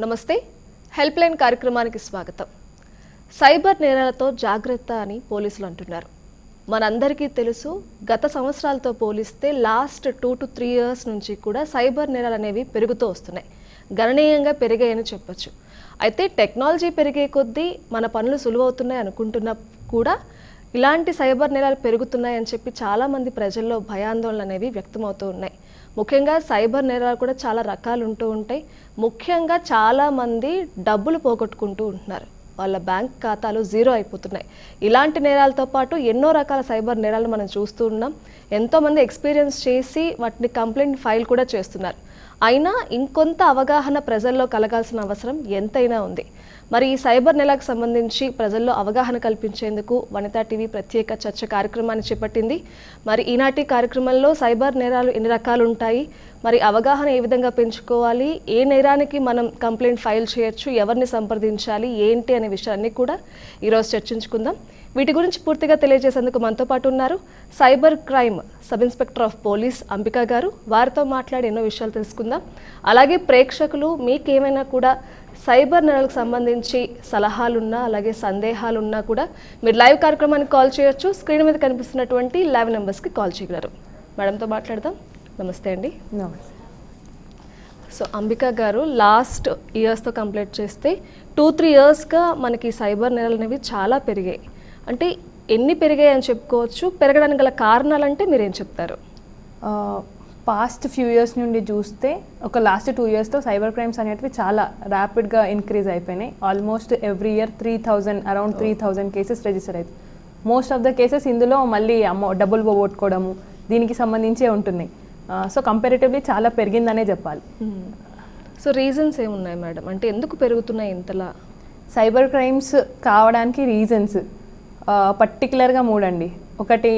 నమస్తే. Help line కార్యక్రమానికి స్వాగతం. సైబర్ నేరాలతో జాగ్రత్త అని పోలీసులు అంటున్నారు. మనందరికీ తెలుసు, గత సంవత్సరాలతో పోలిస్తే లాస్ట్ 2 to 3 years నుంచి కూడా సైబర్ నేరాలు అనేవి పెరుగుతూ వస్తున్నాయి. గణనీయంగా పెరిగాయని చెప్పొచ్చు. అయితే టెక్నాలజీ పెరిగే కొద్దీ మన పనులు సులువవుతున్నాయి అనుకుంటున్నా కూడా ఇలాంటి సైబర్ నేరాలు పెరుగుతున్నాయని చెప్పి చాలామంది ప్రజల్లో భయాందోళనలు అనేవి వ్యక్తమవుతూ ఉన్నాయి. ముఖ్యంగా సైబర్ నేరాలు కూడా చాలా రకాలు ఉంటూ ఉంటాయి. ముఖ్యంగా చాలామంది డబ్బులు పోగొట్టుకుంటూ ఉంటున్నారు. వాళ్ళ బ్యాంక్ ఖాతాలు జీరో అయిపోతున్నాయి. ఇలాంటి నేరాలతో పాటు ఎన్నో రకాల సైబర్ నేరాలు మనం చూస్తూ ఉన్నాం. ఎంతోమంది ఎక్స్పీరియన్స్ చేసి వాటిని కంప్లైంట్ ఫైల్ కూడా చేస్తున్నారు. అయినా ఇంకొంత అవగాహన ప్రజల్లో కలగాల్సిన అవసరం ఎంతైనా ఉంది. మరి ఈ సైబర్ నేరాలకు సంబంధించి ప్రజల్లో అవగాహన కల్పించేందుకు వనితా టీవీ ప్రత్యేక చర్చ కార్యక్రమాన్ని చేపట్టింది. మరి ఈనాటి కార్యక్రమంలో సైబర్ నేరాలు ఎన్ని రకాలు ఉంటాయి, మరి అవగాహన ఏ విధంగా పెంచుకోవాలి, ఏ నేరానికి మనం కంప్లైంట్ ఫైల్ చేయొచ్చు, ఎవరిని సంప్రదించాలి, ఏంటి అనే విషయాన్ని కూడా ఈరోజు చర్చించుకుందాం. వీటి గురించి పూర్తిగా తెలియజేసేందుకు మనతో పాటు ఉన్నారు cyber crime sub inspector of police Ambika గారు. వారితో మాట్లాడి ఎన్నో విషయాలు తెలుసుకుందాం. అలాగే ప్రేక్షకులు మీకేమైనా కూడా సైబర్ నేరాలకు సంబంధించి సలహాలున్నా అలాగే సందేహాలున్నా కూడా మీరు లైవ్ కార్యక్రమానికి కాల్ చేయొచ్చు. స్క్రీన్ మీద కనిపిస్తున్నటువంటి లైవ్ నెంబర్స్కి కాల్ చేయగలరు. మేడంతో మాట్లాడదాం. నమస్తే అండి. నమస్తే. సో అంబికా గారు, లాస్ట్ ఇయర్స్తో కంప్లీట్ చేస్తే 2-3 yearsగా మనకి సైబర్ నేరాలు అనేవి చాలా పెరిగాయి. అంటే ఎన్ని పెరిగాయి అని చెప్పుకోవచ్చు? పెరగడానికి గల కారణాలంటే మీరేం చెప్తారు? పాస్ట్ ఫ్యూ ఇయర్స్ నుండి చూస్తే ఒక లాస్ట్ 2 yearsతో సైబర్ క్రైమ్స్ అనేటివి చాలా ర్యాపిడ్గా ఇంక్రీజ్ అయిపోయినాయి. Almost every year 3,000 around 3,000 cases register అవుతాయి. మోస్ట్ ఆఫ్ ద కేసెస్ ఇందులో మళ్ళీ డబ్బులు పోగొట్టుకోవడము దీనికి సంబంధించే ఉంటున్నాయి. సో కంపారిటివ్లీ చాలా పెరిగిందనే చెప్పాలి. సో రీజన్స్ ఏమున్నాయి మేడం? అంటే ఎందుకు పెరుగుతున్నాయి ఇంతలా సైబర్ క్రైమ్స్ కావడానికి రీజన్స్ పర్టికులర్గా 3 అండి. ఒకటి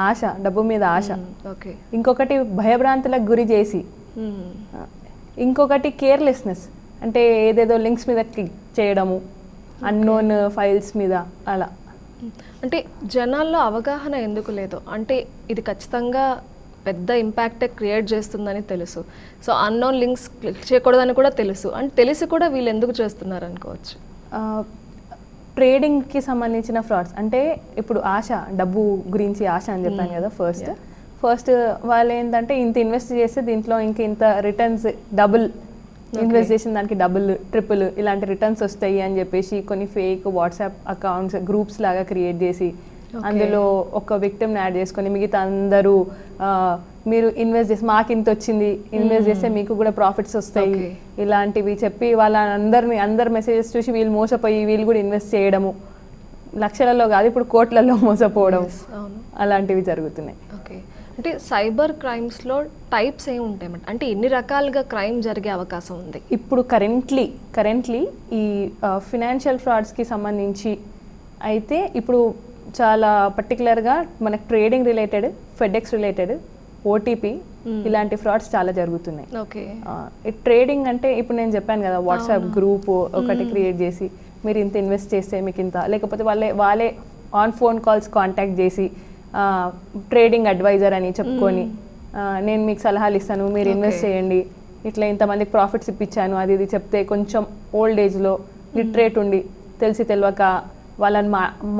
ఆశ, డబ్బు మీద ఆశ. ఓకే. ఇంకొకటి భయభ్రాంతులకు గురి చేసి, ఇంకొకటి కేర్లెస్నెస్, అంటే ఏదేదో లింక్స్ మీద క్లిక్ చేయడము, అన్నోన్ ఫైల్స్ మీద అలా. అంటే జనాల్లో అవగాహన ఎందుకు లేదు? అంటే ఇది ఖచ్చితంగా పెద్ద ఇంపాక్ట్ క్రియేట్ చేస్తుందని తెలుసు. సో అన్నోన్ లింక్స్ క్లిక్ చేయకూడదని కూడా తెలుసు. అంటే తెలిసి కూడా వీళ్ళు ఎందుకు చేస్తున్నారు అనుకోవచ్చు? ట్రేడింగ్కి సంబంధించిన ఫ్రాడ్స్. అంటే ఇప్పుడు ఆశ, డబ్బు గురించి ఆశ అని చెప్పాను కదా. ఫస్ట్ వాళ్ళు ఏంటంటే ఇంత ఇన్వెస్ట్ చేస్తే దీంట్లో ఇంత రిటర్న్స్ డబుల్, ఇన్వెస్ట్ చేసిన దానికి డబుల్, ట్రిపుల్ ఇలాంటి రిటర్న్స్ వస్తాయి అని చెప్పేసి కొన్ని ఫేక్ వాట్సాప్ అకౌంట్స్, గ్రూప్స్ లాగా క్రియేట్ చేసి అందులో ఒక విక్టిమ్ని యాడ్ చేసుకొని మిగతా అందరూ మీరు ఇన్వెస్ట్ చేసి మాకు ఇంత వచ్చింది, ఇన్వెస్ట్ చేస్తే మీకు కూడా ప్రాఫిట్స్ వస్తాయి ఇలాంటివి చెప్పి అందరి మెసేజెస్ చూసి వీళ్ళు మోసపోయి వీళ్ళు కూడా ఇన్వెస్ట్ చేయడము, లక్షలలో కాదు ఇప్పుడు కోట్లలో మోసపోవడం, అలాంటివి జరుగుతున్నాయి. ఓకే. అంటే సైబర్ క్రైమ్స్లో టైప్స్ ఏమి ఉంటాయి? అంటే ఎన్ని రకాలుగా క్రైమ్ జరిగే అవకాశం ఉంది? ఇప్పుడు కరెంట్లీ ఈ ఫినాన్షియల్ ఫ్రాడ్స్కి సంబంధించి అయితే ఇప్పుడు చాలా పర్టికులర్గా మనకు trading related, FedEx related, OTP ఇలాంటి ఫ్రాడ్స్ చాలా జరుగుతున్నాయి. ఓకే. ట్రేడింగ్ అంటే ఇప్పుడు నేను చెప్పాను కదా, వాట్సాప్ గ్రూప్ ఒకటి క్రియేట్ చేసి మీరు ఇంత ఇన్వెస్ట్ చేస్తే మీకు ఇంత, లేకపోతే వాళ్ళే ఆన్ ఫోన్ కాల్స్ కాంటాక్ట్ చేసి ట్రేడింగ్ అడ్వైజర్ అని చెప్పుకొని నేను మీకు సలహాలు ఇస్తాను, మీరు ఇన్వెస్ట్ చేయండి, ఇట్లా ఇంతమందికి ప్రాఫిట్స్ ఇప్పించాను అది ఇది చెప్తే కొంచెం ఓల్డ్ ఏజ్లో లిటరేట్ ఉండి తెలిసి తెలియక వాళ్ళని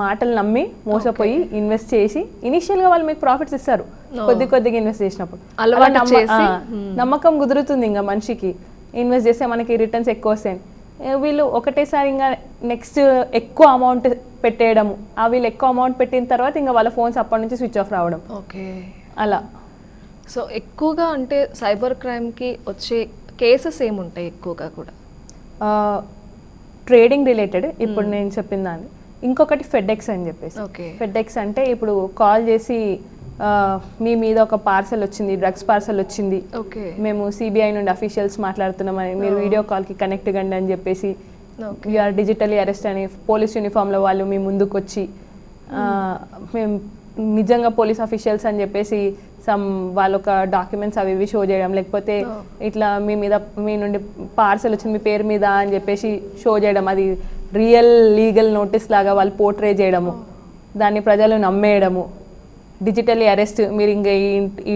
మాటలు నమ్మి మోసపోయి ఇన్వెస్ట్ చేసి ఇనిషియల్గా వాళ్ళు మీకు ప్రాఫిట్స్ ఇస్తారు. కొద్దిగా ఇన్వెస్ట్ చేసినప్పుడు నమ్మకం కుదురుతుంది ఇంకా మనిషికి, ఇన్వెస్ట్ చేస్తే మనకి రిటర్న్స్ ఎక్కువ వస్తాయి. వీళ్ళు ఒకటేసారి ఇంకా నెక్స్ట్ ఎక్కువ అమౌంట్ పెట్టేయడము, వీళ్ళు ఎక్కువ అమౌంట్ పెట్టిన తర్వాత ఇంకా వాళ్ళ ఫోన్స్ అప్పటి నుంచి స్విచ్ ఆఫ్ రావడం. ఓకే. అలా. సో ఎక్కువగా అంటే సైబర్ క్రైమ్కి వచ్చే కేసెస్ ఏముంటాయి? ఎక్కువగా కూడా ట్రేడింగ్ రిలేటెడ్ ఇప్పుడు నేను చెప్పిన దాన్ని. ఇంకొకటి ఫెడెక్స్ అని చెప్పేసి. ఫెడెక్స్ అంటే ఇప్పుడు కాల్ చేసి మీ మీద ఒక పార్సల్ వచ్చింది, డ్రగ్స్ పార్సల్ వచ్చింది, మేము సిబిఐ నుండి అఫీషియల్స్ మాట్లాడుతున్నామని మీరు వీడియో కాల్కి కనెక్ట్ కండి అని చెప్పేసి యూఆర్ డిజిటలీ అరెస్ట్ అని పోలీస్ యూనిఫామ్లో వాళ్ళు మీ ముందుకు వచ్చి మేము నిజంగా పోలీస్ అఫీషియల్స్ అని చెప్పేసి వాళ్ళొక డాక్యుమెంట్స్ అవి ఇవి షో చేయడం, లేకపోతే ఇట్లా మీ నుండి పార్సల్ వచ్చింది మీ పేరు మీద అని చెప్పేసి షో చేయడం, అది రియల్ లీగల్ నోటీస్ లాగా వాళ్ళు పోర్ట్రే చేయడము, దాన్ని ప్రజలు నమ్మేయడము, డిజిటల్లీ అరెస్ట్, మీరు ఇంకా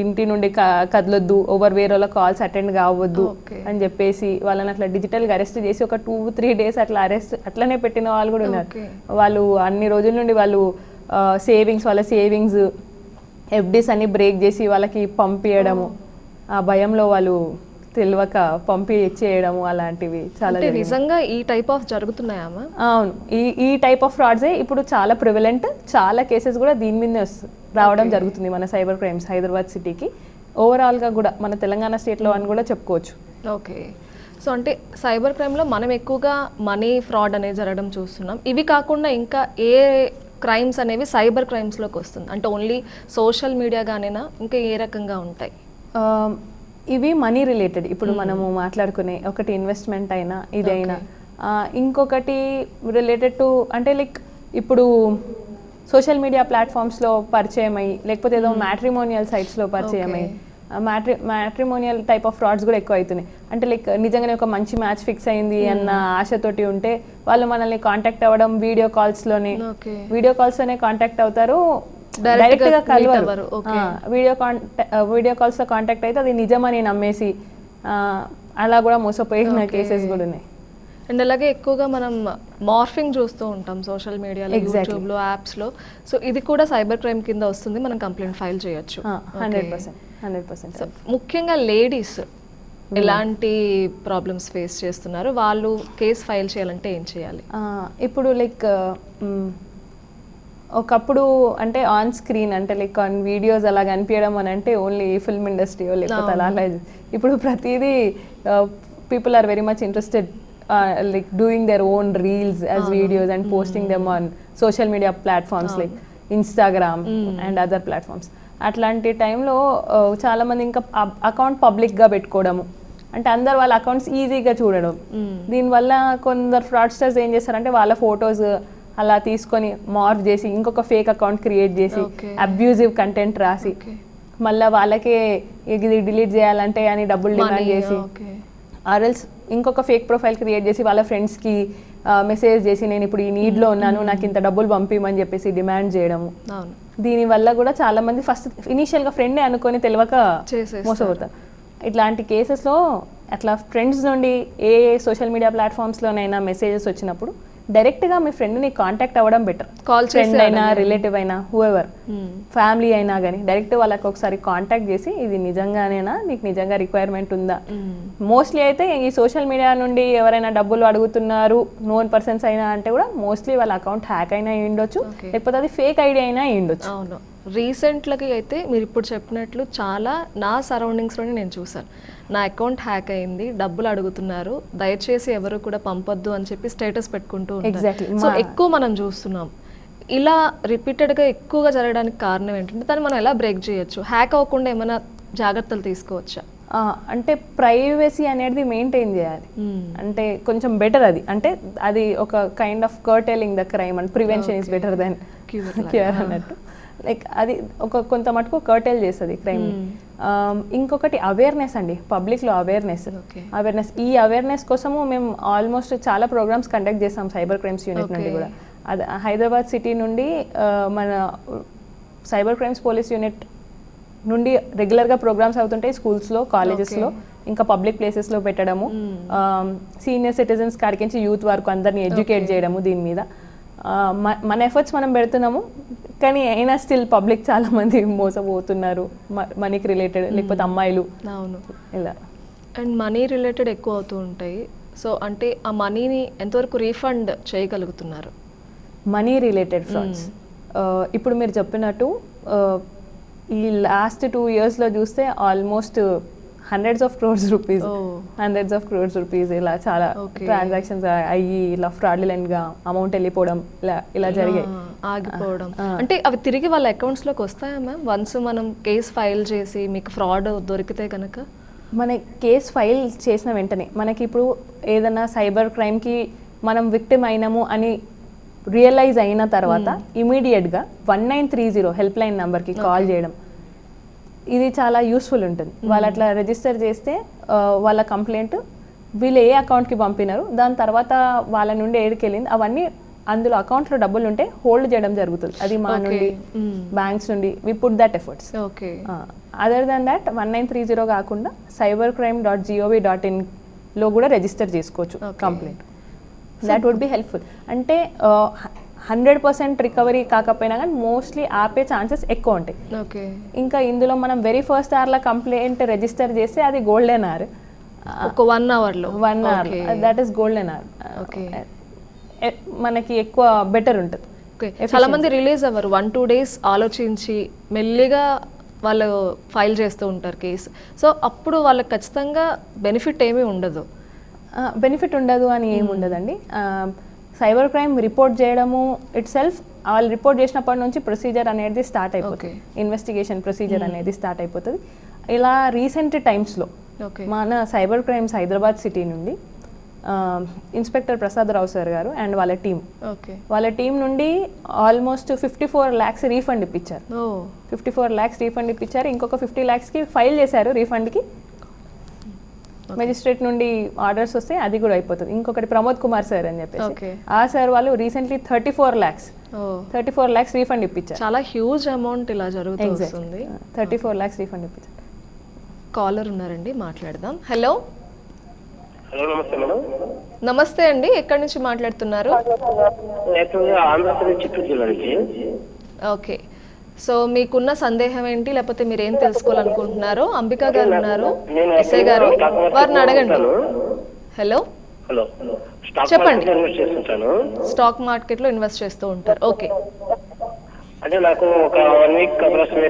ఇంటి నుండి కదలొద్దు, వేరే వాళ్ళ కాల్స్ అటెండ్ కావద్దు అని చెప్పేసి వాళ్ళని అట్లా డిజిటల్గా అరెస్ట్ చేసి ఒక 2-3 days అట్లా అట్లనే పెట్టిన వాళ్ళు కూడా ఉన్నారు. వాళ్ళు అన్ని రోజుల నుండి వాళ్ళు వాళ్ళ సేవింగ్స్ ఎఫ్డీస్ అన్ని బ్రేక్ చేసి వాళ్ళకి పంపించడము, ఆ భయంలో వాళ్ళు తెలియక పంపించేయడము, అలాంటివి చాలా నిజంగా ఈ టైప్ ఆఫ్ జరుగుతున్నాయా? అవును, ఈ టైప్ ఆఫ్ ఫ్రాడ్సే ఇప్పుడు చాలా ప్రివలెంట్. చాలా కేసెస్ కూడా దీని మీదనే రావడం జరుగుతుంది మన సైబర్ క్రైమ్స్ హైదరాబాద్ సిటీకి, ఓవరాల్గా కూడా మన తెలంగాణ స్టేట్లో అని కూడా చెప్పుకోవచ్చు. ఓకే, సో అంటే సైబర్ క్రైమ్లో మనం ఎక్కువగా మనీ ఫ్రాడ్ అనేది జరగడం చూస్తున్నాం. ఇవి కాకుండా ఇంకా ఏ క్రైమ్స్ అనేవి సైబర్ క్రైమ్స్లోకి వస్తుంది? అంటే ఓన్లీ సోషల్ మీడియాగానేనా, ఇంకా ఏ రకంగా ఉంటాయి? ఇవి మనీ రిలేటెడ్. ఇప్పుడు మనము మాట్లాడుకునే ఒకటి ఇన్వెస్ట్మెంట్ అయినా ఇదైనా, ఇంకొకటి రిలేటెడ్ టు అంటే లైక్ ఇప్పుడు సోషల్ మీడియా ప్లాట్ఫామ్స్లో పరిచయం అయ్యి, లేకపోతే ఏదో మ్యాట్రిమోనియల్ సైట్స్లో పరిచయం అయ్యి, మ్యాట్రిమోనియల్ టైప్ ఆఫ్ ఫ్రాడ్స్ కూడా ఎక్కువ అవుతున్నాయి. అంటే లైక్ నిజంగానే ఒక మంచి మ్యాచ్ ఫిక్స్ అయింది అన్న ఆశతోటి ఉంటే వాళ్ళు మనల్ని కాంటాక్ట్ అవ్వడం, వీడియో కాల్స్లోనే కాంటాక్ట్ అవుతారు, డైరెక్ట్ గా కలవరు. వీడియో కాల్స్ లో కాంటాక్ట్ అయితే అది నిజమని నమ్మేసి అలా కూడా మోసపోయిన కేసెస్ కూడా ఉన్నాయి. అండ్ అలాగే ఎక్కువగా మనం మార్ఫింగ్ చూస్తూ ఉంటాం సోషల్ మీడియాలో, యూట్యూబ్లో, యాప్స్లో. సో ఇది కూడా సైబర్ క్రైమ్ కింద వస్తుంది, మనం కంప్లైంట్ ఫైల్ చేయొచ్చు. 100%. ముఖ్యంగా లేడీస్ ఎలాంటి ప్రాబ్లమ్స్ ఫేస్ చేస్తున్నారు, వాళ్ళు కేసు ఫైల్ చేయాలంటే ఏం చేయాలి? ఇప్పుడు లైక్ ఒకప్పుడు అంటే ఆన్ స్క్రీన్ అంటే లైక్ ఆన్ వీడియోస్ అలా కనిపించడం అని అంటే ఓన్లీ ఫిల్మ్ ఇండస్ట్రీ లేకపోతే అలా. ఇప్పుడు ప్రతిదీ people are very much interested like doing their own reels as videos and posting them on social media platforms like Instagram and other platforms. అట్లాంటి టైంలో చాలామంది ఇంకా అకౌంట్ పబ్లిక్గా పెట్టుకోవడము, అంటే అందరు వాళ్ళ అకౌంట్స్ ఈజీగా చూడడం. దీనివల్ల కొందరు ఫ్రాడ్స్టర్స్ ఏం చేస్తారంటే వాళ్ళ ఫొటోస్ అలా తీసుకొని మార్ఫ్ చేసి ఇంకొక ఫేక్ అకౌంట్ క్రియేట్ చేసి అబ్యూజివ్ కంటెంట్ రాసి మళ్ళీ వాళ్ళకే ఇది డిలీట్ చేయాలంటే అని డబ్బులు డిమాండ్ చేసి, ఆర్ఎల్స్ ఇంకొక ఫేక్ ప్రొఫైల్ క్రియేట్ చేసి వాళ్ళ ఫ్రెండ్స్కి మెసేజ్ చేసి నేను ఇప్పుడు ఈ నీడ్లో ఉన్నాను, నాకు ఇంత డబ్బులు పంపిమని చెప్పేసి డిమాండ్ చేయడము. దీనివల్ల కూడా చాలా మంది ఫస్ట్ ఇనీషియల్గా ఫ్రెండే అనుకొని తెలియక మోసపోతారు. ఇట్లాంటి కేసెస్లో అట్లా ఫ్రెండ్స్ నుండి ఏ సోషల్ మీడియా ప్లాట్ఫామ్స్లోనైనా మెసేజెస్ వచ్చినప్పుడు డైరెక్ట్గా మీ ఫ్రెండ్ని కాంటాక్ట్ అవ్వడం బెటర్. ఫ్రెండ్ అయినా, రిలేటివ్ అయినా, హూఎవర్, ఫ్యామిలీ అయినా కానీ డైరెక్ట్ వాళ్ళకి ఒకసారి కాంటాక్ట్ చేసి ఇది నిజంగానేనా, నీకు నిజంగా రిక్వైర్మెంట్ ఉందా. మోస్ట్లీ అయితే ఈ సోషల్ మీడియా నుండి ఎవరైనా డబ్బులు అడుగుతున్నారు నోన్ పర్సన్స్ అయినా అంటే కూడా మోస్ట్లీ వాళ్ళ అకౌంట్ హ్యాక్ అయినా ఉండొచ్చు, లేకపోతే అది ఫేక్ ఐడి అయినా ఉండొచ్చు. అవును, రీసెంట్లకి అయితే మీరు ఇప్పుడు చెప్పినట్లు చాలా నా సరౌండింగ్స్లోనే నేను చూసాను. నా అకౌంట్ హ్యాక్ అయింది, డబ్బులు అడుగుతున్నారు, దయచేసి ఎవరు కూడా పంపొద్దు అని చెప్పి స్టేటస్ పెట్టుకుంటూ ఉంటారు. సో ఎక్కువ మనం చూస్తున్నాం. ఇలా రిపీటెడ్గా ఎక్కువగా జరగడానికి కారణం ఏంటంటే దాన్ని మనం ఎలా బ్రేక్ చేయొచ్చు? హ్యాక్ అవ్వకుండా ఏమైనా జాగ్రత్తలు తీసుకోవచ్చా? అంటే ప్రైవసీ అనేది మెయింటైన్ చేయాలి. అంటే కొంచెం బెటర్ అది, అంటే అది ఒక kind of curtailing the crime and prevention is better than cure అన్నట్టు. లైక్ అది ఒక కొంత మటుకు కర్టెల్ చేస్తుంది క్రైమ్. ఇంకొకటి అవేర్నెస్ అండి, పబ్లిక్లో అవేర్నెస్. ఈ అవేర్నెస్ కోసము మేము ఆల్మోస్ట్ చాలా ప్రోగ్రామ్స్ కండక్ట్ చేస్తాం సైబర్ క్రైమ్స్ యూనిట్ నుండి కూడా. అది హైదరాబాద్ సిటీ నుండి మన సైబర్ క్రైమ్స్ పోలీస్ యూనిట్ నుండి రెగ్యులర్గా ప్రోగ్రామ్స్ అవుతుంటాయి స్కూల్స్లో, కాలేజెస్లో, ఇంకా పబ్లిక్ ప్లేసెస్లో పెట్టడము, సీనియర్ సిటిజన్స్ కాడికించి యూత్ వరకు అందరినీ ఎడ్యుకేట్ చేయడము దీని మీద. మన ఎఫర్ట్స్ మనం పెడుతున్నాము, కానీ అయినా స్టిల్ పబ్లిక్ చాలా మంది మోసపోతున్నారు మనీకి రిలేటెడ్, లేకపోతే అమ్మాయిలు. అవును, ఇలా అండ్ మనీ రిలేటెడ్ ఎక్కువ అవుతూ ఉంటాయి. సో అంటే ఆ మనీని ఎంతవరకు రీఫండ్ చేయగలుగుతున్నారు? మనీ రిలేటెడ్ ఫ్రాడ్స్ ఇప్పుడు మీరు చెప్పినట్టు ఈ లాస్ట్ 2 yearsలో చూస్తే almost hundreds of crores rupees ఇలా చాలా ట్రాన్సాక్షన్స్ అయ్యి ఇలా ఫ్రాడ్యులెంట్గా అమౌంట్ వెళ్ళిపోవడం ఇలా జరిగాయి, ఆగిపోవడం. అంటే అవి తిరిగి వాళ్ళ అకౌంట్స్లోకి వస్తాయా మ్యామ్ వన్స్ మనం కేసు ఫైల్ చేసి మీకు ఫ్రాడ్ దొరికితే కనుక? మన కేసు ఫైల్ చేసిన వెంటనే మనకి ఇప్పుడు ఏదైనా సైబర్ క్రైమ్కి మనం విక్టిమ్ అయినాము అని రియలైజ్ అయిన తర్వాత ఇమీడియట్గా 1930 హెల్ప్ లైన్ నెంబర్కి కాల్ చేయడం, ఇది చాలా యూస్ఫుల్ ఉంటుంది. వాళ్ళు అట్లా రిజిస్టర్ చేస్తే వాళ్ళ కంప్లైంట్ వీళ్ళు ఏ అకౌంట్కి పంపినారు, దాని తర్వాత వాళ్ళ నుండి ఏడికి వెళ్ళింది అవన్నీ అందులో అకౌంట్లో డబ్బులు ఉంటే హోల్డ్ చేయడం జరుగుతుంది. అది మా నుండి బ్యాంక్స్ నుండి we put that efforts. Okay. Other than that 1930 కాకుండా cybercrime.gov.in కూడా రిజిస్టర్ చేసుకోవచ్చు complaint. That would be helpful. అంటే 100% రికవరీ కాకపోయినా కానీ మోస్ట్లీ ఆపే ఛాన్సెస్ ఎక్కువ ఉంటాయి. ఓకే. ఇంకా ఇందులో మనం వెరీ ఫస్ట్ అవర్లో కంప్లైంట్ రిజిస్టర్ చేస్తే అది గోల్డెన్ అవర్. ఒక 1 అవర్లో 1 hour that is golden hour. Okay. మనకి ఎక్కువ బెటర్ ఉంటుంది. ఓకే. చాలా మంది రిలీజ్ అవ్వరు, 1-2 డేస్ ఆలోచించి మెల్లిగా వాళ్ళు ఫైల్ చేస్తూ ఉంటారు కేసు. సో అప్పుడు వాళ్ళకి ఖచ్చితంగా బెనిఫిట్ ఏమీ ఉండదు. బెనిఫిట్ ఉండదు అని ఏమి ఉండదండి. సైబర్ క్రైమ్ రిపోర్ట్ చేయడము ఇట్ సెల్ఫ్, వాళ్ళు రిపోర్ట్ చేసినప్పటి నుంచి ప్రొసీజర్ అనేది స్టార్ట్ అయిపోతుంది, ఇన్వెస్టిగేషన్ ప్రొసీజర్ అనేది స్టార్ట్ అయిపోతుంది. ఇలా రీసెంట్ టైమ్స్లో మన సైబర్ క్రైమ్స్ హైదరాబాద్ సిటీ నుండి ఇన్స్పెక్టర్ ప్రసాద్ రావు సార్ గారు అండ్ వాళ్ళ టీం నుండి ఆల్మోస్ట్ 54 lakhs రీఫండ్ ఇప్పించారు. 54 lakhs రీఫండ్ ఇప్పించారు. ఇంకొక 50 lakhsకి ఫైల్ చేశారు రీఫండ్కి. మెజిస్ట్రేట్ నుండి ఆర్డర్స్ వస్తే అది కూడా అయిపోతుంది. ఇంకొకటి ప్రమోద్ కుమార్ సార్ అని చెప్పేసి ఆ సార్ వాళ్ళు రీసెంట్లీ 34 lakhs రీఫండ్ ఇప్పించారు. చాలా హ్యూజ్ అమౌంట్ ఇలా జరుగుతుంది. 34 lakhs రీఫండ్ ఇప్పించారు. కాలర్ ఉన్నారండి, మాట్లాడదాం. హలో. హలో, నమస్తే మేడం. నమస్తే అండి, ఎక్కడి నుంచి మాట్లాడుతున్నారు? ఆంధ్రప్రదేశ్ చిత్తూరు జిల్లా నుంచి. ఓకే. సో మీకున్న సందేహం ఏంటి, లేకపోతే మీరు ఏం తెలుసుకోవాలనుకుంటున్నారో? అంబికా గారు ఉన్నారు, ఎస్ఐ గారు, వారిని అడగండి. హలో. హలో, చెప్పండి. స్టాక్ మార్కెట్ లో ఇన్వెస్ట్ చేస్తూ ఉంటారు. ఓకే. అంటే నాకు ఒక 1 week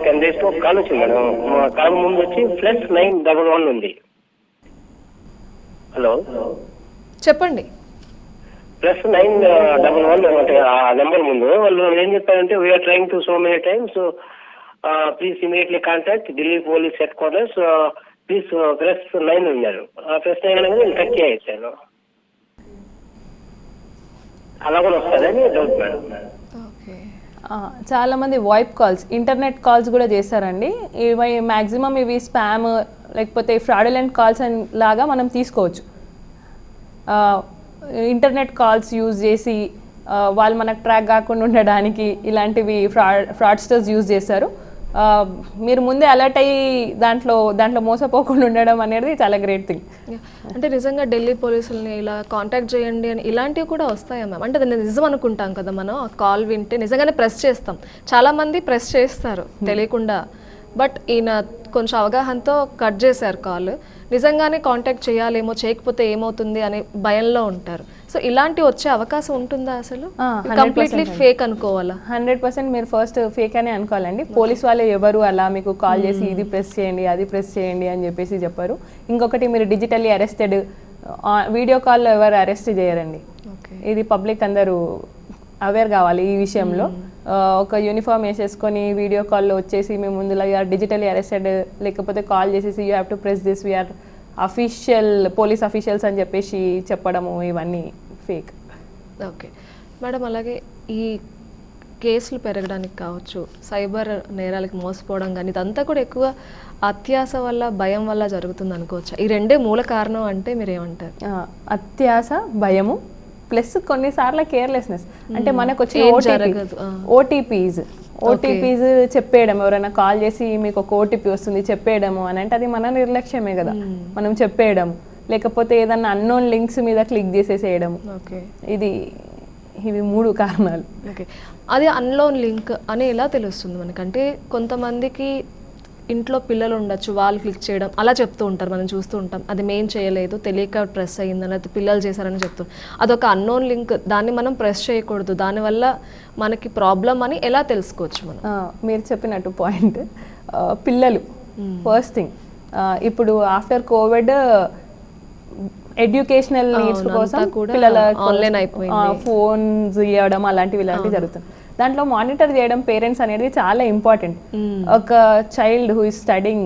10 days ఒక కాల్ వచ్చింది మేడం. మా కాల్ ముందు వచ్చి +911 ఉంది. హలో, చెప్పండి. +911 అంటే ఆ నెంబర్ ముందు వాళ్ళు ఏం చెప్పారంటే, we are trying to so many times, please immediately contact Delhi police headquarters, please +9 ఉన్నారు. +9 అనేది నేను కట్ చేసాను. అలా కూడా వస్తుందని డౌట్ మేడం. చాలా మంది వాయిప్ కాల్స్, ఇంటర్నెట్ కాల్స్ కూడా చేస్తారండి. ఇవి మ్యాక్సిమం ఇవి స్పామ్ లేకపోతే ఫ్రాడులెంట్ కాల్స్ అని లాగా మనం తీసుకోవచ్చు. ఇంటర్నెట్ కాల్స్ యూజ్ చేసి వాళ్ళు మనకు ట్రాక్ కాకుండా ఉండడానికి ఇలాంటివి ఫ్రాడ్స్టర్స్ యూజ్ చేస్తారు. మీరు ముందే అలర్ట్ అయ్యి దాంట్లో మోసపోకుండా ఉండడం అనేది చాలా గ్రేట్ థింగ్. అంటే నిజంగా ఢిల్లీ పోలీసుల్ని ఇలా కాంటాక్ట్ చేయండి అని ఇలాంటివి కూడా వస్తాయా మ్యామ్? అంటే అది నిజం అనుకుంటాం కదా మనం, ఆ కాల్ వింటే నిజంగానే ప్రెస్ చేస్తాం. చాలామంది ప్రెస్ చేస్తారు తెలియకుండా, బట్ ఈయన కొంచెం అవగాహనతో కట్ చేశారు కాల్. నిజంగానే కాంటాక్ట్ చేయాలేమో, చేయకపోతే ఏమవుతుంది అనే భయంలో ఉంటారు. సో ఇలాంటి వచ్చే అవకాశం ఉంటుందా అసలు? కంప్లీట్లీ ఫేక్ అనుకోవాలా? 100% మీరు ఫస్ట్ ఫేక్ అనే అనుకోవాలండి. పోలీస్ వాళ్ళు ఎవరు అలా మీకు కాల్ చేసి ఇది ప్రెస్ చేయండి అది ప్రెస్ చేయండి అని చెప్పేసి చెప్పారు. ఇంకొకటి, మీరు డిజిటల్లీ అరెస్టెడ్, వీడియో కాల్లో ఎవరు అరెస్ట్ చేయరండి. ఇది పబ్లిక్ అందరూ అవేర్ కావాలి ఈ విషయంలో. ఒక యూనిఫామ్ వేసేసుకొని వీడియో కాల్లో వచ్చేసి మేము ముందులో యూఆర్ డిజిటల్లీ అరెస్టెడ్, లేకపోతే కాల్ చేసేసి you have to press this, we are official police officials అని చెప్పేసి చెప్పడము, ఇవన్నీ ఫేక్. ఓకే మేడం, అలాగే ఈ కేసులు పెరగడానికి కావచ్చు, సైబర్ నేరాలకు మోసపోవడం కానీ, ఇదంతా కూడా ఎక్కువ అత్యాస వల్ల, భయం వల్ల జరుగుతుంది అనుకోవచ్చు. ఈ రెండే మూల కారణం అంటే మీరు ఏమంటారు? అత్యాస, భయము ప్లస్ కొన్నిసార్లు కేర్లెస్నెస్. అంటే మనకు వచ్చిన ఓటీపీస్ చెప్పేయడం, ఎవరైనా కాల్ చేసి మీకు ఒక ఓటీపీ వస్తుంది చెప్పేయడము అని అంటే అది మన నిర్లక్ష్యమే కదా. మనం చెప్పేయడం, లేకపోతే ఏదన్నా అన్నోన్ లింక్స్ మీద క్లిక్ చేసేసేయడము, ఇవి 3 కారణాలు. ఓకే, అది అన్లోన్ లింక్ అని ఎలా తెలుస్తుంది మనకంటే? కొంతమందికి ఇంట్లో పిల్లలు ఉండొచ్చు, వాళ్ళు క్లిక్ చేయడం అలా చెప్తూ ఉంటారు, మనం చూస్తూ ఉంటాం. అది మేం చేయలేదు, తెలియక ప్రెస్ అయ్యిందని, అది పిల్లలు చేశారని చెప్తూ, అదొక అన్నోన్ లింక్, దాన్ని మనం ప్రెస్ చేయకూడదు, దానివల్ల మనకి ప్రాబ్లం అని ఎలా తెలుసుకోవచ్చు మనం? మీరు చెప్పినట్టు పాయింట్, పిల్లలు ఫస్ట్ థింగ్. ఇప్పుడు ఆఫ్టర్ కోవిడ్ ఎడ్యుకేషనల్ నీడ్స్ కోసం పిల్లల ఆన్లైన్ అయిపోయింది, ఫోన్స్ ఇవ్వడం అలాంటివి జరుగుతుంది. దాంట్లో మానిటర్ చేయడం పేరెంట్స్ అనేది చాలా ఇంపార్టెంట్. ఒక child who is studying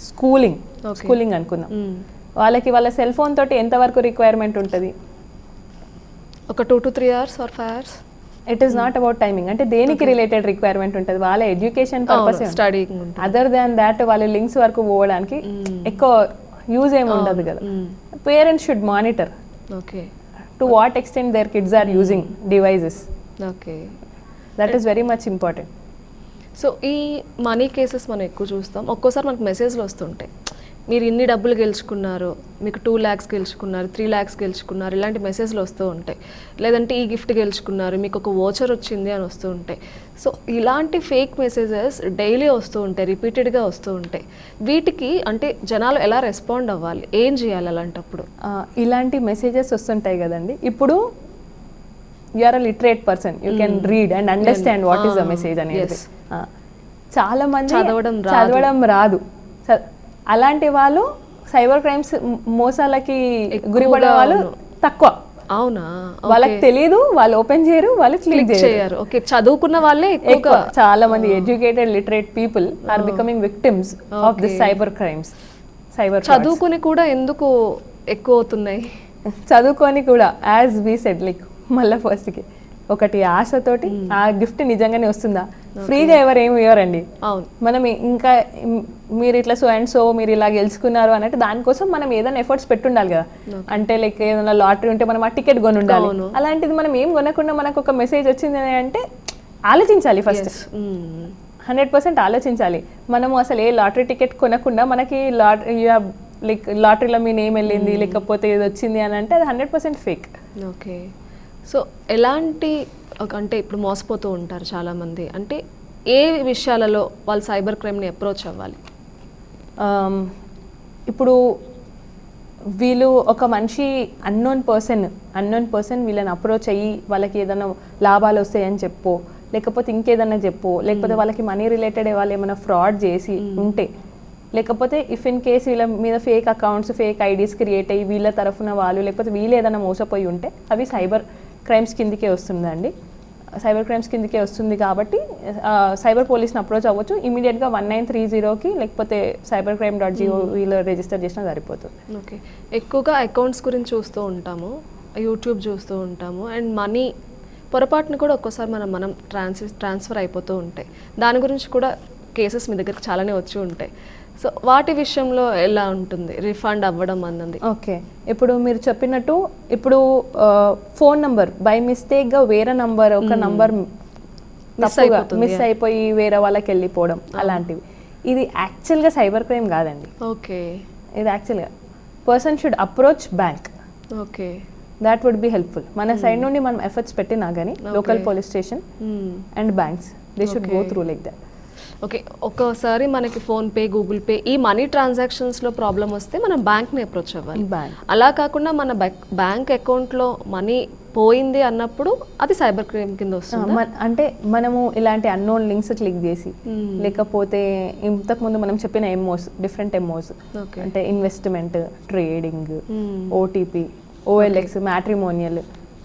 schooling అనుకుందాం, వాళ్ళకి వాళ్ళ సెల్ ఫోన్ తోటి ఎంతవరకు రిక్వైర్మెంట్ ఉంటుంది? ఒక 2 to 3 hours or 5 hours. It is not about timing. అంటే దేనికి రిలేటెడ్ రిక్వైర్మెంట్ ఉంటుంది? వాళ్ళ education purpose, study. Other than that వాళ్ళ లింక్స్ వరకు పోవడానికి ఎక్కువ యూజ్ ఏమి ఉండదు కదా. Parents should monitor. To what extent their kids are using devices, okay. That is very much important. So ఈ మనీ కేసెస్ మనం ఎక్కువ చూస్తాం. ఒక్కోసారి మనకు మెసేజ్లు వస్తుంటాయి, మీరు ఇన్ని డబ్బులు గెలుచుకున్నారు, మీకు 2 lakhs గెలుచుకున్నారు, 3 lakhs గెలుచుకున్నారు, ఇలాంటి మెసేజ్లు వస్తూ ఉంటాయి. లేదంటే ఈ గిఫ్ట్ గెలుచుకున్నారు, మీకు ఒక వోచర్ వచ్చింది అని వస్తూ ఉంటాయి. సో ఇలాంటి ఫేక్ మెసేజెస్ డైలీ వస్తూ ఉంటాయి, రిపీటెడ్గా వస్తూ ఉంటాయి. వీటికి అంటే జనాలు ఎలా రెస్పాండ్ అవ్వాలి, ఏం చేయాలి అలాంటప్పుడు? ఇలాంటి మెసేజెస్ వస్తుంటాయి కదండి. ఇప్పుడు you are a literate person, you can read and understand what is the message అనేది. చాలా మంది చదవడం రాదు. అలాంటి వాళ్ళు సైబర్ క్రైమ్స్ మోసాలకి గురిపడే వాళ్ళు తక్కువ. అవునా? వాళ్ళకి తెలియదు, వాళ్ళు ఓపెన్ చేయరు, వాళ్ళు క్లిక్ చేయరు. ఓకే, చదువుకున్న వాళ్ళే ఎక్కువ. చాలా మంది educated literate people are becoming victims of this cyber crimes. చదువుకుని కూడా ఎందుకు ఎక్కువ అవుతున్నాయి? చదువుకొని కూడా యాజ్ వి సెడ్ లైక్ మళ్ళీ ఫస్ట్కి ఒకటి ఆశతోటి ఆ గిఫ్ట్ నిజంగానే వస్తుందా, ఫ్రీగా ఎవరు ఏమి ఇవ్వరండి. మనం ఇంకా మీరు ఇట్లా సో అండ్ సో మీరు ఇలా గెలుచుకున్నారు అన్నట్టు దానికోసం మనం ఏదైనా ఎఫర్ట్స్ పెట్టుండాలి కదా. అంటే లైక్ ఏదైనా లాటరీ ఉంటే మనం ఆ టికెట్ కొని ఉండాలి. అలాంటిది మనం ఏం కొనకుండా మనకు ఒక మెసేజ్ వచ్చింది అంటే ఆలోచించాలి ఫస్ట్. 100% ఆలోచించాలి. మనము అసలు ఏ లాటరీ టికెట్ కొనకుండా మనకి లైక్ లాటరీలో మీ నేమ్ వెళ్ళింది లేకపోతే ఇది వచ్చింది అని అంటే అది 100% ఫేక్. ఓకే. సో ఎలాంటి అంటే ఇప్పుడు మోసపోతూ ఉంటారు చాలామంది, అంటే ఏ విషయాలలో వాళ్ళు సైబర్ క్రైమ్ని అప్రోచ్ అవ్వాలి? ఇప్పుడు వీళ్ళు ఒక మనిషి అన్నోన్ పర్సన్ వీళ్ళని అప్రోచ్ అయ్యి వాళ్ళకి ఏదైనా లాభాలు వస్తాయని చెప్పో లేకపోతే ఇంకేదన్నా చెప్పో లేకపోతే వాళ్ళకి మనీ రిలేటెడ్ వాళ్ళు ఏమైనా ఫ్రాడ్ చేసి ఉంటే లేకపోతే ఇఫ్ ఇన్ కేస్ వీళ్ళ మీద fake accounts fake IDs create అయ్యి వీళ్ళ తరఫున వాళ్ళు లేకపోతే వీళ్ళు ఏదైనా మోసపోయి ఉంటే అవి సైబర్ క్రైమ్స్ కిందకే వస్తుందండి. సైబర్ క్రైమ్స్ కిందకే వస్తుంది కాబట్టి సైబర్ పోలీస్ని అప్రోచ్ అవ్వచ్చు. ఇమీడియట్గా 1930కి లేకపోతే cybercrime.gov.in రిజిస్టర్ చేసినా సరిపోతుంది. ఓకే. ఎక్కువగా అకౌంట్స్ గురించి చూస్తూ ఉంటాము, యూట్యూబ్ చూస్తూ ఉంటాము, అండ్ మనీ పొరపాటును కూడా ఒక్కోసారి మనం ట్రాన్స్ఫర్ అయిపోతూ ఉంటాయి. దాని గురించి కూడా కేసెస్ మీ దగ్గరికి చాలానే వచ్చి ఉంటాయి. సో వాటి విషయంలో ఎలా ఉంటుంది రిఫండ్ అవ్వడం అన్నది? ఓకే, ఇప్పుడు మీరు చెప్పినట్టు ఇప్పుడు ఫోన్ నంబర్ బై మిస్టేక్గా వేరే నంబర్ ఒక నంబర్ మిస్ అయిపోయి వేరే వాళ్ళకి వెళ్ళిపోవడం అలాంటివి, ఇది యాక్చువల్గా సైబర్ క్రైమ్ కాదండి. ఓకే. ఇది యాక్చువల్గా person should approach bank. Okay, that would be helpful. మన సైడ్ నుండి మనం ఎఫర్ట్స్ పెట్టినా కానీ local police station and banks they should go through like that. Okay. ఒక్కోసారి మనకి ఫోన్పే గూగుల్ పే ఈ మనీ ట్రాన్సాక్షన్స్లో ప్రాబ్లం వస్తే మనం బ్యాంక్ని అప్రోచ్ అవ్వాలి. అలా కాకుండా మన బ్యాంక్ అకౌంట్లో మనీ పోయింది అన్నప్పుడు అది సైబర్ క్రైమ్ కింద వస్తుంది. అంటే మనము ఇలాంటి అన్నోన్ లింక్స్ క్లిక్ చేసి లేకపోతే ఇంతకుముందు మనం చెప్పిన ఎంఓస్ డిఫరెంట్ ఎంఓస్ అంటే investment, trading, OTP, OLX, matrimonial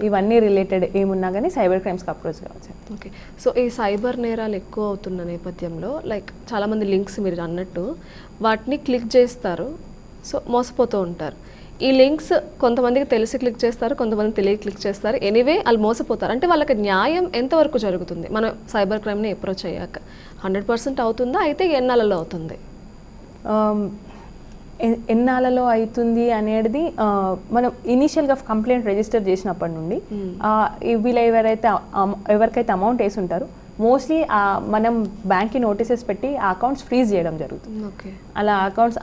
ఇవన్నీ రిలేటెడ్ ఏమున్నా కానీ సైబర్ క్రైమ్స్కి అప్రోచ్ కావచ్చు. ఓకే. సో ఈ సైబర్ నేరాలు ఎక్కువ అవుతున్న నేపథ్యంలో లైక్ చాలామంది లింక్స్ మీరు అన్నట్టు వాటిని క్లిక్ చేస్తారు, సో మోసపోతూ ఉంటారు. ఈ లింక్స్ కొంతమందికి తెలిసి క్లిక్ చేస్తారు, కొంతమంది తెలియ క్లిక్ చేస్తారు, ఎనీవే వాళ్ళు మోసపోతారు. అంటే వాళ్ళకి న్యాయం ఎంతవరకు జరుగుతుంది మనం సైబర్ క్రైమ్ని అప్రోచ్ అయ్యాక? 100% అవుతుందా? అయితే ఎన్నాళ్ళలో అవుతుంది? ఎన్నాళ్ళలో అవుతుంది అనేది మనం ఇనీషియల్గా కంప్లైంట్ రిజిస్టర్ చేసినప్పటి నుండి వీళ్ళు ఎవరికైతే అమౌంట్ వేసి ఉంటారో మోస్ట్లీ మనం బ్యాంక్కి నోటీసెస్ పెట్టి ఆ అకౌంట్స్ ఫ్రీజ్ చేయడం జరుగుతుంది. అలా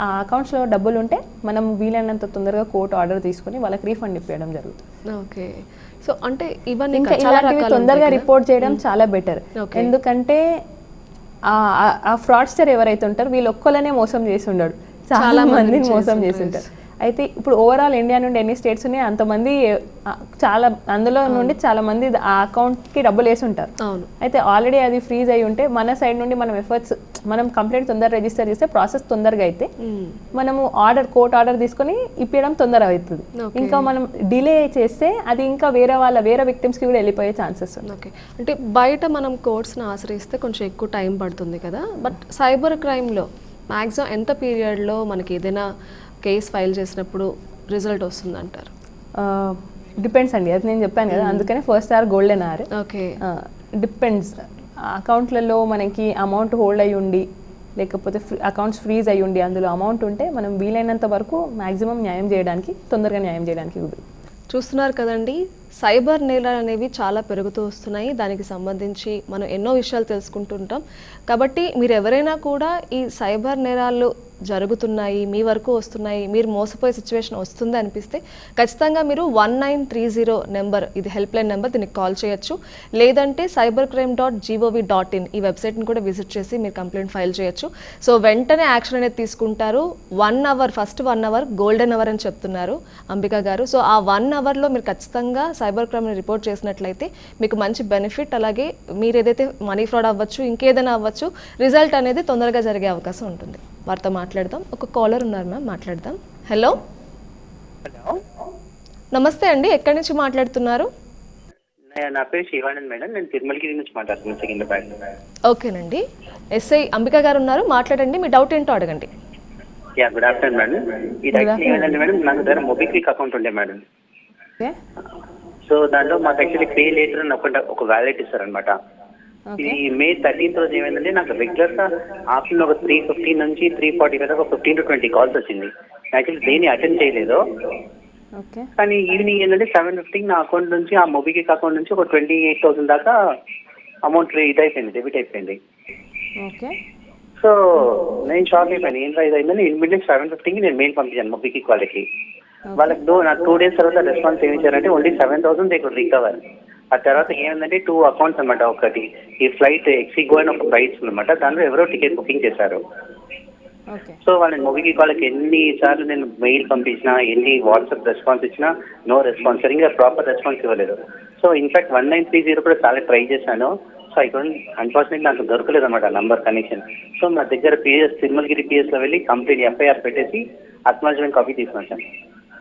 ఆ అకౌంట్స్లో డబ్బులు ఉంటే మనం వీలైనంత తొందరగా కోర్టు ఆర్డర్ తీసుకొని వాళ్ళకి రీఫండ్ ఇప్పించడం జరుగుతుంది. ఓకే. సో అంటే ఇవన్నీ తొందరగా రిపోర్ట్ చేయడం చాలా బెటర్. ఎందుకంటే ఆ ఫ్రాడ్స్టర్ ఎవరైతే ఉంటారో వీళ్ళు ఒక్కళ్ళనే మోసం చేసి ఉండడు, చాలా మందిని మోసం చేస్తుంటారు. అయితే ఇప్పుడు ఓవరాల్ ఇండియా నుండి ఎన్ని స్టేట్స్ ఉన్నాయి అంతమంది చాలా అందులో నుండి చాలా మంది ఆ అకౌంట్కి డబ్బులు వేసి ఉంటారు. అయితే ఆల్రెడీ అది ఫ్రీజ్ అయి ఉంటే మన సైడ్ నుండి మనం ఎఫర్ట్స్ మనం కంప్లైంట్ తొందరగా రిజిస్టర్ చేస్తే ప్రాసెస్ తొందరగా అయితే మనము కోర్ట్ ఆర్డర్ తీసుకొని ఇప్పించడం తొందరగా అవుతుంది. ఇంకా మనం డిలే చేస్తే అది ఇంకా వేరే విక్టిమ్స్కి కూడా వెళ్ళిపోయే ఛాన్సెస్ ఉన్నాయి. ఓకే. అంటే బయట మనం కోర్ట్స్ని ఆశ్రయిస్తే కొంచెం ఎక్కువ టైం పడుతుంది కదా, బట్ సైబర్ క్రైమ్లో మ్యాక్సిమం ఎంత పీరియడ్లో మనకి ఏదైనా కేసు ఫైల్ చేసినప్పుడు రిజల్ట్ వస్తుంది అంటారు? డిపెండ్స్ అండి, అది నేను చెప్పాను కదా, అందుకనే first hour golden hour. Okay. Depends. అకౌంట్లలో మనకి అమౌంట్ హోల్డ్ అయ్యి ఉండి లేకపోతే అకౌంట్స్ ఫ్రీజ్ అయ్యి ఉండి అందులో అమౌంట్ ఉంటే మనం వీలైనంత వరకు మ్యాక్సిమం తొందరగా న్యాయం చేయడానికి కుదురు. చూస్తున్నారు కదండి, సైబర్ నేరాలు అనేవి చాలా పెరుగుతూ వస్తున్నాయి. దానికి సంబంధించి మనం ఎన్నో విషయాలు తెలుసుకుంటుంటాం. కాబట్టి మీరు ఎవరైనా కూడా ఈ సైబర్ నేరాలు జరుగుతున్నాయి, మీ వరకు వస్తున్నాయి, మీరు మోసపోయే సిచ్యువేషన్ వస్తుంది అనిపిస్తే ఖచ్చితంగా మీరు 1930 నెంబర్, ఇది హెల్ప్ లైన్ నెంబర్, దీనికి కాల్ చేయొచ్చు. లేదంటే cybercrime.gov.in ఈ వెబ్సైట్ని కూడా విజిట్ చేసి మీరు కంప్లైంట్ ఫైల్ చేయొచ్చు. సో వెంటనే యాక్షన్ అనేది తీసుకుంటారు. 1 hour, first 1 hour golden hour అని చెప్తున్నారు అంబికా గారు. సో ఆ 1 అవర్లో మీరు ఖచ్చితంగా సైబర్ క్రైమ్ని రిపోర్ట్ చేసినట్లయితే మీకు మంచి బెనిఫిట్, అలాగే మీరు ఏదైతే మనీ ఫ్రాడ్ అవ్వచ్చు, ఇంకేదైనా అవ్వచ్చు, రిజల్ట్ అనేది తొందరగా జరిగే అవకాశం ఉంటుంది. వారితో మాట్లాడదాం. ఒక కాలర్ ఉన్నారు మ్యామ్, మాట్లాడదాం. హలో, నమస్తే అండి, ఎక్కడి నుంచి మాట్లాడుతున్నారు? నా పేరు శివానంద్ మేడం, నేను తిరుమలగిరి నుంచి మాట్లాడుతున్నాను, సెకండ్ బ్యాగ్. ఓకేనండి, ఎస్ఐ అంబికా గారు ఉన్నారు, మాట్లాడండి, మీ డౌట్ ఏంటో అడగండి. Yeah, good afternoon madam. ఇది యాక్చువల్లీ ఏంటంటే మేడం, నాకు దగ్గర మొబిక్విక్ అకౌంట్ ఉండే మేడం. సో దాంట్లో మాకు యాక్చువల్లీ పే లేటర్ అని ఒక వ్యాలెట్ ఇస్తారనమాట. ఇది మే 13th రోజు ఏమైందంటే నాకు రెగ్యులర్ గా ఆఫ్టర్నూన్ ఒక 3:15 నుంచి 3:40 వరకు ఒక 15 to 20 కాల్స్ వచ్చింది. యాక్చువల్లీ దేన్ని అటెండ్ చేయలేదు. కానీ ఈవినింగ్ ఏంటంటే 7:15 నా అకౌంట్ నుంచి, ఆ మొబిక్విక్ అకౌంట్ నుంచి ఒక 28,000 దాకా అమౌంట్ ఇదైపోయింది, డెబిట్ అయిపోయింది. సో నేను షాక్ అయిపోయాను, ఏంట్రా ఇది అయిందని. ఇమీడియట్ 7:15 నేను మెయిల్ పంపించాను మొబిక్విక్ వాళ్ళకి. వాళ్ళకి నాకు 2 days తర్వాత రెస్పాన్స్ ఏమి ఇచ్చారంటే ఓన్లీ 7,000 దే కుడ్ రికవర్. ఆ తర్వాత ఏమైందంటే 2 అకౌంట్స్ అనమాట. ఒకటి ఈ ఫ్లైట్ ఎక్సిగో అని ఒక ఫ్లైట్స్ అనమాట, దాంట్లో ఎవరో టికెట్ బుకింగ్ చేశారు. సో వాళ్ళని మొబిక్విక్ వాళ్ళకి ఎన్నిసార్లు నేను మెయిల్ పంపించినా, ఎన్ని వాట్సాప్ రెస్పాన్స్ ఇచ్చినా నో రెస్పాన్స్, సరిగ్గా ప్రాపర్ రెస్పాన్స్ ఇవ్వలేదు. సో ఇన్ఫాక్ట్ 1930 కూడా చాలా ట్రై చేశాను. సో ఇక్కడ అన్ఫార్చునేట్లీ నాకు దొరకలేదు అనమాట నంబర్ కనెక్షన్. సో మా దగ్గర పిఎస్, తిరుమలగిరి పిఎస్ లో వెళ్ళి కంప్లీట్ ఎఫ్ఐఆర్ పెట్టేసి అక్నాలజ్మెంట్ కాపీ తీసుకొచ్చాను.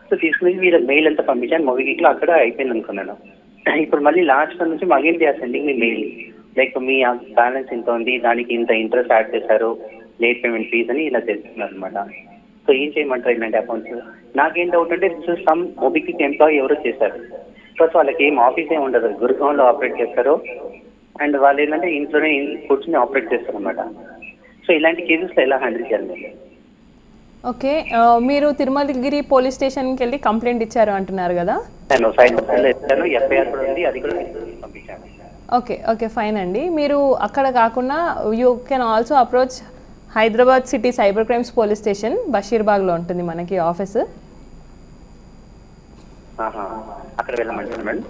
సో తీసుకుని వీళ్ళ మెయిల్ అంతా పంపించాను మొబిక్విక్ లో, అక్కడ అయిపోయింది అనుకున్నాను. ఇప్పుడు మళ్ళీ లాస్ట్ నుంచి అగైన్ దే ఆర్ సెండింగ్ మీ మెయిల్ లైక్ మీ బ్యాలెన్స్ ఇంత ఉంది, దానికి ఇంత ఇంట్రెస్ట్ యాడ్ చేశారు, లేట్ పేమెంట్ ఫీజ్ అని ఇలా చేస్తున్నారు అనమాట. సో ఏం చేయమంటారు ఇలాంటి అకౌంట్స్? నాకేం డౌట్ అంటే సమ్ మొబిక్విక్ ఎంప్లాయీ ఎవరో చేశారు. ప్లస్ వాళ్ళకి ఏం ఆఫీస్ ఏమి ఉండదు, గురుగాంలో ఆపరేట్ చేస్తారు. అండ్ వాళ్ళు ఏంటంటే ఇంట్లోనే కూర్చొని ఆపరేట్ చేస్తారు అనమాట. సో ఇలాంటి కేసెస్ ఎలా హ్యాండిల్ చేయాలి? ఓకే, మీరు తిరుమలగిరి పోలీస్ స్టేషన్కి వెళ్ళి కంప్లైంట్ ఇచ్చారు అంటున్నారు కదా? నేను సైబర్ ఇచ్చాను, ఎఫ్ఐఆర్ కూడా ఉంది, అది కూడా పంపించాను. ఓకే ఫైన్ అండి. మీరు అక్కడ కాకుండా you can also approach Hyderabad city cyber crimes police station, బషీర్బాగ్లో ఉంటుంది మనకి ఆఫీస్. అక్కడ వెళ్ళమంటారు మేడం?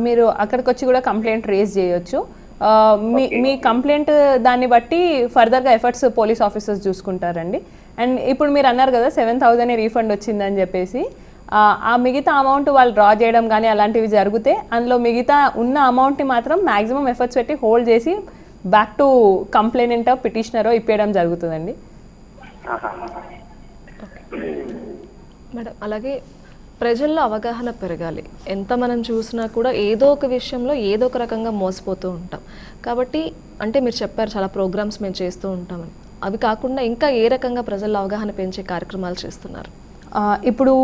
మీరు అక్కడికి వచ్చి కూడా కంప్లైంట్ రేజ్ చేయొచ్చు. మీ కంప్లైంట్ దాన్ని బట్టి ఫర్దర్గా ఎఫర్ట్స్ పోలీస్ ఆఫీసర్స్ చూసుకుంటారండి. అండ్ ఇప్పుడు మీరు అన్నారు కదా 7,000 రీఫండ్ వచ్చిందని చెప్పేసి, ఆ మిగతా అమౌంట్ వాళ్ళు డ్రా చేయడం కానీ అలాంటివి జరిగితే అందులో మిగతా ఉన్న అమౌంట్ని మాత్రం మ్యాక్సిమం ఎఫర్ట్స్ పెట్టి హోల్డ్ చేసి బ్యాక్ టు కంప్లైనెంటో పిటిషనరో ఇప్పేయడం జరుగుతుందండి. మేడం, అలాగే ప్రజల్లో అవగాహన పెరగాలి. ఎంత మనం చూసినా కూడా ఏదో ఒక విషయంలో ఏదో ఒక రకంగా మోసపోతూ ఉంటాం. కాబట్టి అంటే మీరు చెప్పారు చాలా ప్రోగ్రామ్స్ మేము చేస్తూ ఉంటామని, అవి కాకుండా ఇంకా ఏ రకంగా ప్రజల్లో అవగాహన పెంచే కార్యక్రమాలు చేస్తున్నారు? ఇప్పుడు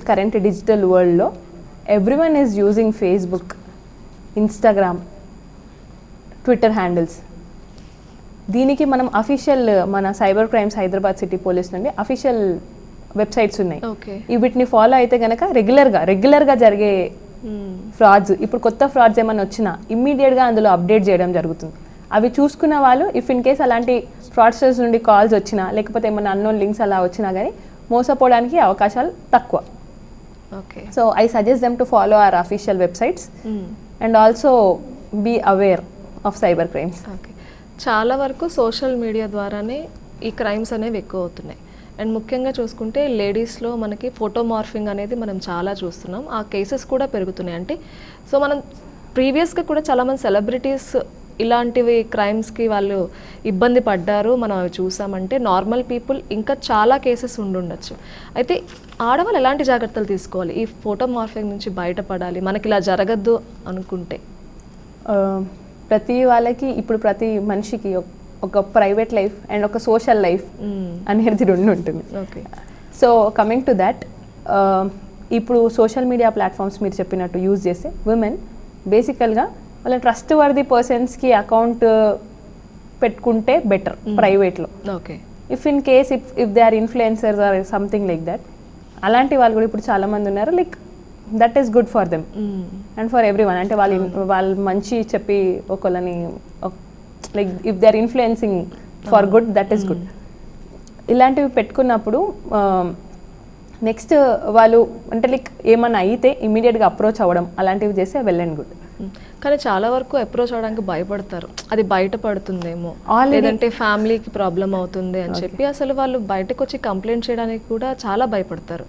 కరెంట్ డిజిటల్ వరల్డ్లో everyone is using Facebook, Instagram, Twitter handles. దీనికి మనం అఫీషియల్ మన cyber crimes Hyderabad city police నుండి అఫీషియల్ వెబ్సైట్స్ ఉన్నాయి. వీటిని ఫాలో అయితే కనుక రెగ్యులర్గా జరిగే ఫ్రాడ్స్, ఇప్పుడు కొత్త ఫ్రాడ్స్ ఏమైనా వచ్చినా ఇమ్మీడియట్గా అందులో అప్డేట్ చేయడం జరుగుతుంది. అవి చూసుకున్న వాళ్ళు ఇఫ్ ఇన్ కేస్ అలాంటి ఫ్రాడ్స్టర్స్ నుండి కాల్స్ వచ్చినా లేకపోతే ఏమైనా అన్నోన్ లింక్స్ అలా వచ్చినా కానీ మోసపోవడానికి అవకాశాలు తక్కువ. So I suggest them to follow our official websites and also be aware of cyber crimes. చాలా వరకు సోషల్ మీడియా ద్వారానే ఈ క్రైమ్స్ అనేవి ఎక్కువ అవుతున్నాయి. అండ్ ముఖ్యంగా చూసుకుంటే లేడీస్లో మనకి ఫోటో మార్ఫింగ్ అనేది మనం చాలా చూస్తున్నాం. ఆ కేసెస్ కూడా పెరుగుతున్నాయి. అంటే సో మనం ప్రీవియస్గా కూడా చాలామంది సెలబ్రిటీస్ ఇలాంటివి క్రైమ్స్కి వాళ్ళు ఇబ్బంది పడ్డారు, మనం అవి చూసామంటే నార్మల్ పీపుల్ ఇంకా చాలా కేసెస్ ఉండుండొచ్చు. అయితే ఆడవాళ్ళు ఎలాంటి జాగ్రత్తలు తీసుకోవాలి ఈ ఫోటో మార్ఫింగ్ నుంచి బయటపడాలి, మనకి ఇలా జరగద్దు అనుకుంటే? ప్రతి వాళ్ళకి ఇప్పుడు ప్రతి మనిషికి ఒక ప్రైవేట్ లైఫ్ అండ్ ఒక సోషల్ లైఫ్ అనేది రెండు ఉంటుంది. సో కమింగ్ టు దాట్, ఇప్పుడు సోషల్ మీడియా ప్లాట్ఫామ్స్ మీరు చెప్పినట్టు యూజ్ చేస్తే విమెన్ బేసికల్గా వాళ్ళ ట్రస్ట్ వర్ది పర్సన్స్కి అకౌంట్ పెట్టుకుంటే బెటర్ ప్రైవేట్లో. If in case if they are influencers or something like that, అలాంటి వాళ్ళు కూడా ఇప్పుడు చాలా మంది ఉన్నారు. Like that is good for them and for everyone. అంటే వాళ్ళు మంచి చెప్పి ఒకళ్ళని like if they are influencing for good, that is good. ఇలాంటివి పెట్టుకున్నప్పుడు నెక్స్ట్ వాళ్ళు అంటే లైక్ ఏమన్నా అయితే ఇమీడియట్గా అప్రోచ్ అవ్వడం అలాంటివి చేస్తే వెల్ అండ్ గుడ్. కానీ చాలా వరకు అప్రోచ్ అవడానికి భయపడతారు, అది బయటపడుతుందేమో లేదంటే ఫ్యామిలీకి ప్రాబ్లం అవుతుంది అని చెప్పి అసలు వాళ్ళు బయటకు వచ్చి కంప్లైంట్ చేయడానికి కూడా చాలా భయపడతారు.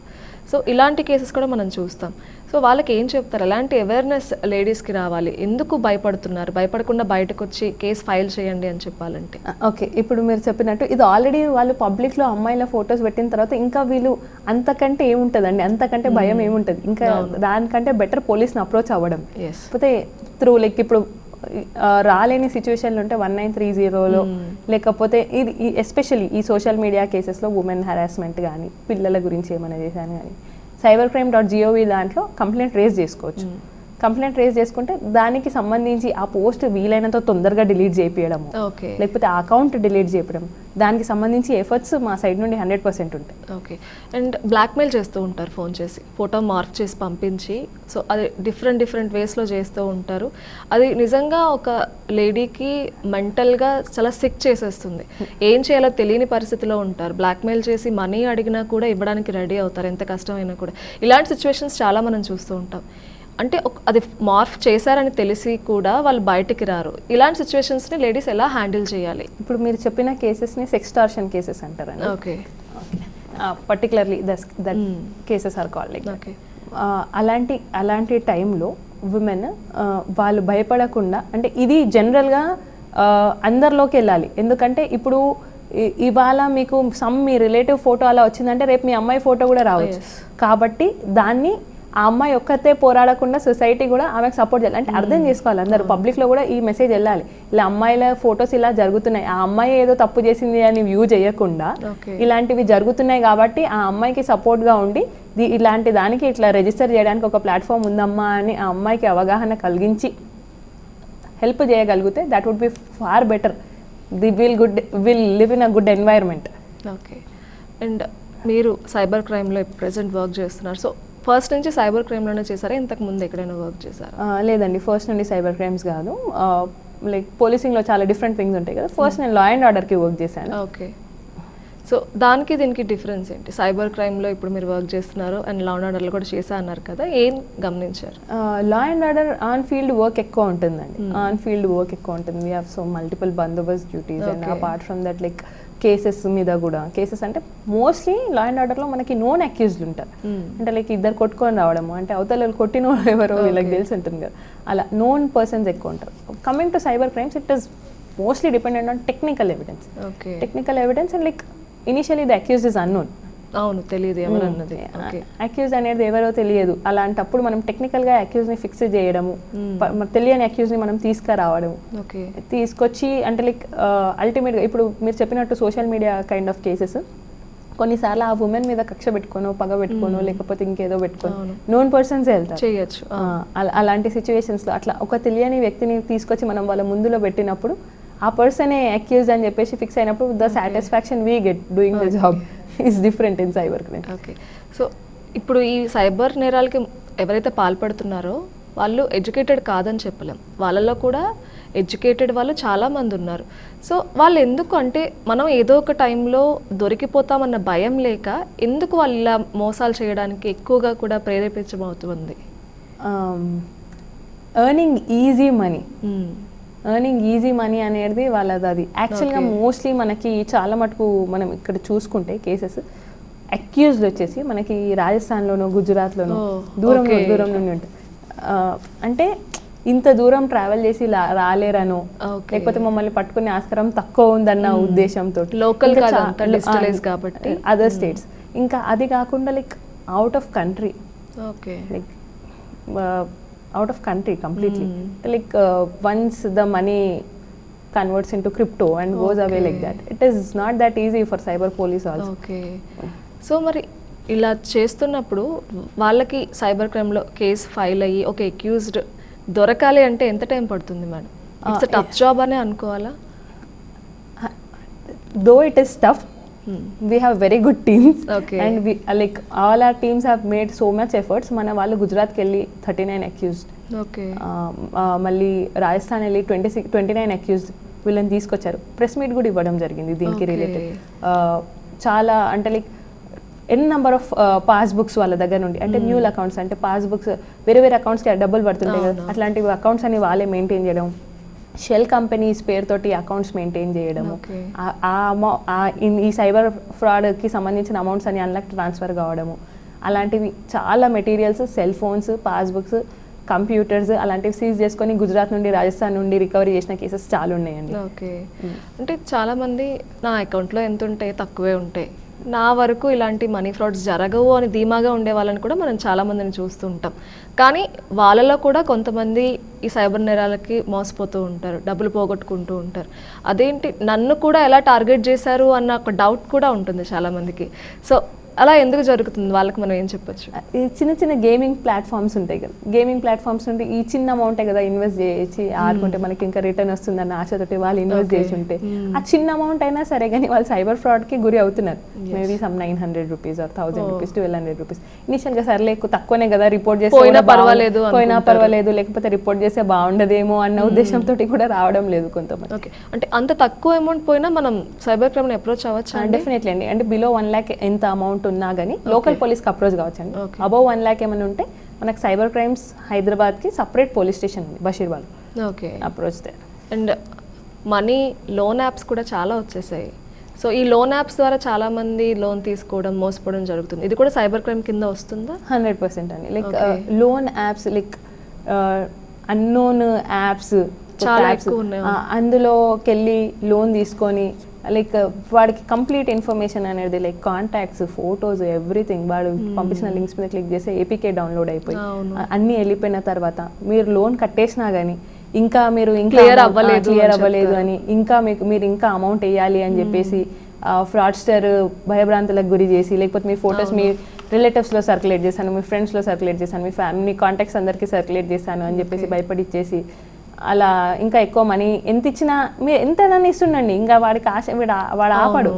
సో ఇలాంటి కేసెస్ కూడా మనం చూస్తాం. సో వాళ్ళకి ఏం చెప్తారు, ఎలాంటి అవేర్నెస్ లేడీస్కి రావాలి, ఎందుకు భయపడుతున్నారు, భయపడకుండా బయటకు వచ్చి కేసు ఫైల్ చేయండి అని చెప్పాలంటే? ఓకే, ఇప్పుడు మీరు చెప్పినట్టు ఇది ఆల్రెడీ వాళ్ళు పబ్లిక్లో అమ్మాయిల ఫొటోస్ పెట్టిన తర్వాత ఇంకా వీళ్ళు అంతకంటే ఏముంటుందండి, అంతకంటే భయం ఏముంటుంది, ఇంకా దానికంటే బెటర్ పోలీస్ని అప్రోచ్ అవ్వడం. లేకపోతే త్రూ లైక్ ఇప్పుడు రాలేని సిచ్యువేషన్లు ఉంటే 1930లో లేకపోతే ఇది ఎస్పెషల్లీ ఈ సోషల్ మీడియా కేసెస్లో ఉమెన్ హెరాస్మెంట్ కానీ పిల్లల గురించి ఏమైనా చేశాను కానీ cybercrime.gov దాంట్లో కంప్లైంట్ రేజ్ చేసుకోవచ్చు. కంప్లైంట్ రేజ్ చేసుకుంటే దానికి సంబంధించి ఆ పోస్ట్ వీలైనంత తొందరగా డిలీట్ చేయించడము, లేకపోతే ఆ అకౌంట్ డిలీట్ చేయడం, దానికి సంబంధించి ఎఫర్ట్స్ మా సైడ్ నుండి 100% ఉంటాయి. ఓకే. అండ్ బ్లాక్మెయిల్ చేస్తూ ఉంటారు ఫోన్ చేసి, ఫోటో మార్క్ చేసి పంపించి, సో అది డిఫరెంట్ వేస్లో చేస్తూ ఉంటారు. అది నిజంగా ఒక లేడీకి మెంటల్గా చాలా సిక్ చేసేస్తుంది. ఏం చేయాలో తెలియని పరిస్థితిలో ఉంటారు. బ్లాక్మెయిల్ చేసి మనీ అడిగినా కూడా ఇవ్వడానికి రెడీ అవుతారు, ఎంత కష్టమైనా కూడా. ఇలాంటి సిచ్యువేషన్స్ చాలా మనం చూస్తూ ఉంటాం. అంటే అది మార్ఫ్ చేశారని తెలిసి కూడా వాళ్ళు బయటికి రారు. ఇలాంటి సిచ్యువేషన్స్ని లేడీస్ ఎలా హ్యాండిల్ చేయాలి? ఇప్పుడు మీరు చెప్పిన కేసెస్ని సెక్స్టార్షన్ కేసెస్ అంటారండి. Okay. Particularly that cases are called like. Okay. అలాంటి టైంలో ఉమెన్ వాళ్ళు భయపడకుండా, అంటే ఇది జనరల్గా అందరిలోకి వెళ్ళాలి. ఎందుకంటే ఇప్పుడు ఇవాళ మీకు మీ రిలేటివ్ ఫోటో అలా వచ్చిందంటే రేపు మీ అమ్మాయి ఫోటో కూడా రావచ్చు. కాబట్టి దాన్ని ఆ అమ్మాయి ఒక్కతే పోరాడకుండా సొసైటీ కూడా ఆమెకు సపోర్ట్ చేయాలి. అంటే అర్థం చేసుకోవాలి అందరూ, పబ్లిక్లో కూడా ఈ మెసేజ్ వెళ్ళాలి. ఇలా అమ్మాయిల ఫొటోస్ ఇలా జరుగుతున్నాయి, ఆ అమ్మాయి ఏదో తప్పు చేసింది అని వ్యూ చేయకుండా ఇలాంటివి జరుగుతున్నాయి కాబట్టి ఆ అమ్మాయికి సపోర్ట్గా ఉండి ఇలాంటి దానికి ఇట్లా రిజిస్టర్ చేయడానికి ఒక ప్లాట్ఫామ్ ఉందమ్మా అని ఆ అమ్మాయికి అవగాహన కలిగించి హెల్ప్ చేయగలిగితే that would be far better. They will live in a good environment. Okay. And మీరు సైబర్ క్రైమ్లో ప్రెసెంట్ వర్క్ చేస్తున్నారు. సో ఫస్ట్ నుంచి సైబర్ క్రైమ్లోనే చేశారా, ఇంతకు ముందు ఎక్కడైనా వర్క్ చేశారా? లేదండి, ఫస్ట్ నుండి సైబర్ క్రైమ్స్ కాదు. లైక్ పోలీసింగ్లో చాలా డిఫరెంట్ థింగ్స్ ఉంటాయి కదా. ఫస్ట్ నేను లా అండ్ ఆర్డర్కి వర్క్ చేశాను. ఓకే. సో దానికి దీనికి డిఫరెన్స్ ఏంటి? సైబర్ క్రైమ్లో ఇప్పుడు మీరు వర్క్ చేస్తున్నారు అండ్ లా అండ్ ఆర్డర్లో కూడా చేశా అన్నారు కదా, ఏం గమనించారు? Law and order on field work ఎక్కువ ఉంటుందండి. ఆన్ ఫీల్డ్ వర్క్ ఎక్కువ ఉంటుంది. We have so multiple Bandobast duties and apart from that like cases మీద కూడా, కేసెస్ అంటే మోస్ట్లీ లా అండ్ ఆర్డర్లో మనకి నోన్ అక్యూజ్డ్ ఉంటారు. అంటే లైక్ ఇద్దరు కొట్టుకొని రావడము, అంటే అవతల కొట్టిన ఎవరో వీళ్ళకి తెలిసి ఉంటుంది కదా, అలా నోన్ పర్సన్స్ ఎక్కువ ఉంటారు. Coming to cyber crimes, it is mostly dependent on technical evidence. Technical evidence and like initially the accused is unknown. అవును, తెలియదు ఎవరు అన్నది. అక్యూజ్ అనేది ఎవరో తెలియదు. అలాంటప్పుడు మనం టెక్నికల్గా అక్యూజ్ని ఫిక్స్ చేయడము, తెలియని అక్యూజ్ని మనం తీసుకురావడము, తీసుకొచ్చి అంటే లైక్ అల్టిమేట్గా ఇప్పుడు మీరు చెప్పినట్టు social media kind of cases కొన్నిసార్లు ఆ ఉమెన్ మీద కక్ష పెట్టుకోనో పగ పెట్టుకోనో లేకపోతే ఇంకేదో పెట్టుకోను నోన్ పర్సన్స్ వెళ్తారు చేయొచ్చు. అలాంటి సిచ్యువేషన్స్లో అట్లా ఒక తెలియని వ్యక్తిని తీసుకొచ్చి మనం వాళ్ళ ముందులో పెట్టినప్పుడు ఆ పర్సనే అక్యూజ్ అని చెప్పేసి ఫిక్స్ అయినప్పుడు the satisfaction we get doing the job is different in cyber crime. Okay. So ఇప్పుడు ఈ సైబర్ నేరాలకి ఎవరైతే పాల్పడుతున్నారో వాళ్ళు ఎడ్యుకేటెడ్ కాదని చెప్పలేం, వాళ్ళలో కూడా ఎడ్యుకేటెడ్ వాళ్ళు చాలామంది ఉన్నారు. సో వాళ్ళు ఎందుకు అంటే మనం ఏదో ఒక టైంలో దొరికిపోతామన్న భయం లేక ఎందుకు వాళ్ళు ఇలా మోసాలు చేయడానికి ఎక్కువగా కూడా ప్రేరేపించబడుతుంది? Earning easy money. Earning easy money అనేది వాళ్ళది. అది యాక్చువల్గా మోస్ట్లీ మనకి చాలా మటుకు మనం ఇక్కడ చూసుకుంటే కేసెస్ అక్యూజ్డ్ వచ్చేసి మనకి రాజస్థాన్లోనో గుజరాత్లోనో దూరం నుండి ఉంటాయి. అంటే ఇంత దూరం ట్రావెల్ చేసి రాలేరనో లేకపోతే మమ్మల్ని పట్టుకునే ఆస్కారం తక్కువ ఉందన్న ఉద్దేశంతో లోకల్ కాబట్టి అదర్ స్టేట్స్, ఇంకా అది కాకుండా like out of country, like out of country completely. Like once the money converts into crypto and goes away like that, it is not that easy for cyber police also. Okay. So మరి ఇలా చేస్తున్నప్పుడు వాళ్ళకి cyber క్రైమ్లో case file అయ్యి ఒక accused దొరకాలి అంటే ఎంత time పడుతుంది మేడం? ఇట్స్ టఫ్ జాబ్ అనే అనుకోవాలా? Though it is tough, we have very good teams Okay. And we like all our teams have made so much efforts. మన వాళ్ళు గుజరాత్కి వెళ్ళి 39 అక్యూజ్డ్, ఓకే మళ్ళీ రాజస్థాన్ వెళ్ళి 29 అక్యూజ్డ్ వీళ్ళని తీసుకొచ్చారు. ప్రెస్ మీట్ కూడా ఇవ్వడం జరిగింది దీనికి Okay. రిలేటెడ్. చాలా అంటే like an number of passbooks వాళ్ళ దగ్గర నుండి, అంటే మ్యూల్ అకౌంట్స్, అంటే పాస్బుక్స్ వేరే వేరే అకౌంట్స్కి డబ్బులు పడుతుంటాయి కదా, అట్లాంటివి అకౌంట్స్ అని వాళ్ళే మెయింటైన్ చేయడం, షెల్ కంపెనీస్ పేరుతోటి అకౌంట్స్ మెయింటైన్ చేయడము, Okay. ఈ సైబర్ ఫ్రాడ్కి సంబంధించిన అమౌంట్స్ అని అందులోకి ట్రాన్స్ఫర్ కావడము, అలాంటివి చాలా materials, cell phones, passbooks, computers అలాంటివి సీజ్ చేసుకొని గుజరాత్ నుండి రాజస్థాన్ నుండి రికవరీ చేసిన కేసెస్ చాలా ఉన్నాయండి. ఓకే అంటే చాలామంది నా అకౌంట్లో ఎంత ఉంటాయి, తక్కువే ఉంటాయి, నా వరకు ఇలాంటి మనీ ఫ్రాడ్స్ జరగవు అని ధీమాగా ఉండే వాళ్ళని కూడా మనం చాలామందిని చూస్తూ ఉంటాం. కానీ వాళ్ళలో కూడా కొంతమంది ఈ సైబర్ నేరాలకి మోసపోతూ ఉంటారు, డబ్బులు పోగొట్టుకుంటూ ఉంటారు. అదేంటి నన్ను కూడా ఎలా టార్గెట్ చేశారు అన్న ఒక డౌట్ కూడా ఉంటుంది చాలామందికి. సో అలా ఎందుకు జరుగుతుంది, వాళ్ళకి మనం ఏం చెప్పొచ్చు? ఈ చిన్న చిన్న గేమింగ్ ప్లాట్ఫామ్స్ ఉంటాయి కదా, గేమింగ్ ప్లాట్ఫామ్స్ నుండి ఈ చిన్న అమౌంటే కదా ఇన్వెస్ట్ చేసి ఆడుకుంటే మనకి ఇంకా రిటర్న్ వస్తుందన్న ఆశతోటి వాళ్ళు ఇన్వెస్ట్ చేసి ఉంటే ఆ చిన్న అమౌంట్ అయినా సరే కానీ వాళ్ళు సైబర్ ఫ్రాడ్కి గురి అవుతున్నారు. Maybe some 900 rupees or 1000 rupees 1200 rupees ఇనిషియల్గా సరే తక్కువనే కదా, రిపోర్ట్ చేస్తే పోయినా పర్వాలేదు పోయినా పర్వాలేదు, లేకపోతే రిపోర్ట్ చేస్తే బాగుండదేమో అన్న ఉద్దేశంతో కూడా రావడం లేదు కొంతమంది. ఓకే అంటే అంత తక్కువ అమౌంట్ పోయినా మనం సైబర్ క్రైమ్ని అప్రోచ్ అవ్వచ్చు? డెఫినెట్లీ అండి. అంటే బిలో 1 lakh ఎంత అమౌంట్ ఉన్నా కానీ లోకల్ పోలీస్కి అప్రోచ్ కావచ్చండి. అబౌవ్ 1 lakh ఏమైనా ఉంటే మనకు సైబర్ క్రైమ్స్ హైదరాబాద్కి సపరేట్ పోలీస్ స్టేషన్ ఉంది, Basheerbagh. Okay approach they. And money loan apps కూడా చాలా వచ్చేసాయి. సో ఈ లోన్ యాప్స్ ద్వారా చాలా మంది లోన్ తీసుకోవడం, మోసపోవడం జరుగుతుంది. ఇది కూడా సైబర్ క్రైమ్ కింద వస్తుందా? 100% అండి. Like loan apps, like unknown apps, చాలా ఎక్కువ ఉన్నాయి. అందులోకి వెళ్ళి లోన్ తీసుకొని లైక్ వాడికి కంప్లీట్ ఇన్ఫర్మేషన్ అనేది లైక్ కాంటాక్ట్స్, ఫొటోస్, ఎవ్రీథింగ్ వాడు పంపించిన లింక్స్ మీద క్లిక్ చేస్తే ఏపీకే డౌన్లోడ్ అయిపోయి అన్నీ వెళ్ళిపోయిన తర్వాత మీరు లోన్ కట్టేసినా కానీ ఇంకా మీరు ఇంకా క్లియర్ అవ్వలేదు అని ఇంకా మీరు ఇంకా అమౌంట్ వేయాలి అని చెప్పేసి ఫ్రాడ్స్టర్ భయభ్రాంతులకు గురి చేసి, లేకపోతే మీ ఫొటోస్ మీ రిలేటివ్స్లో సర్క్యులేట్ చేశాను, మీ ఫ్రెండ్స్లో సర్క్యులేట్ చేశాను, మీ ఫ్యామిలీ కాంటాక్ట్స్ అందరికీ సర్క్యులేట్ చేశాను అని చెప్పేసి భయపడిచ్చేసి అలా ఇంకా ఎక్కువ మనీ ఎంత ఇచ్చినా మీరు ఎంత ఇస్తుండండి, ఇంకా వాడికి ఆశ వాడు ఆపడు.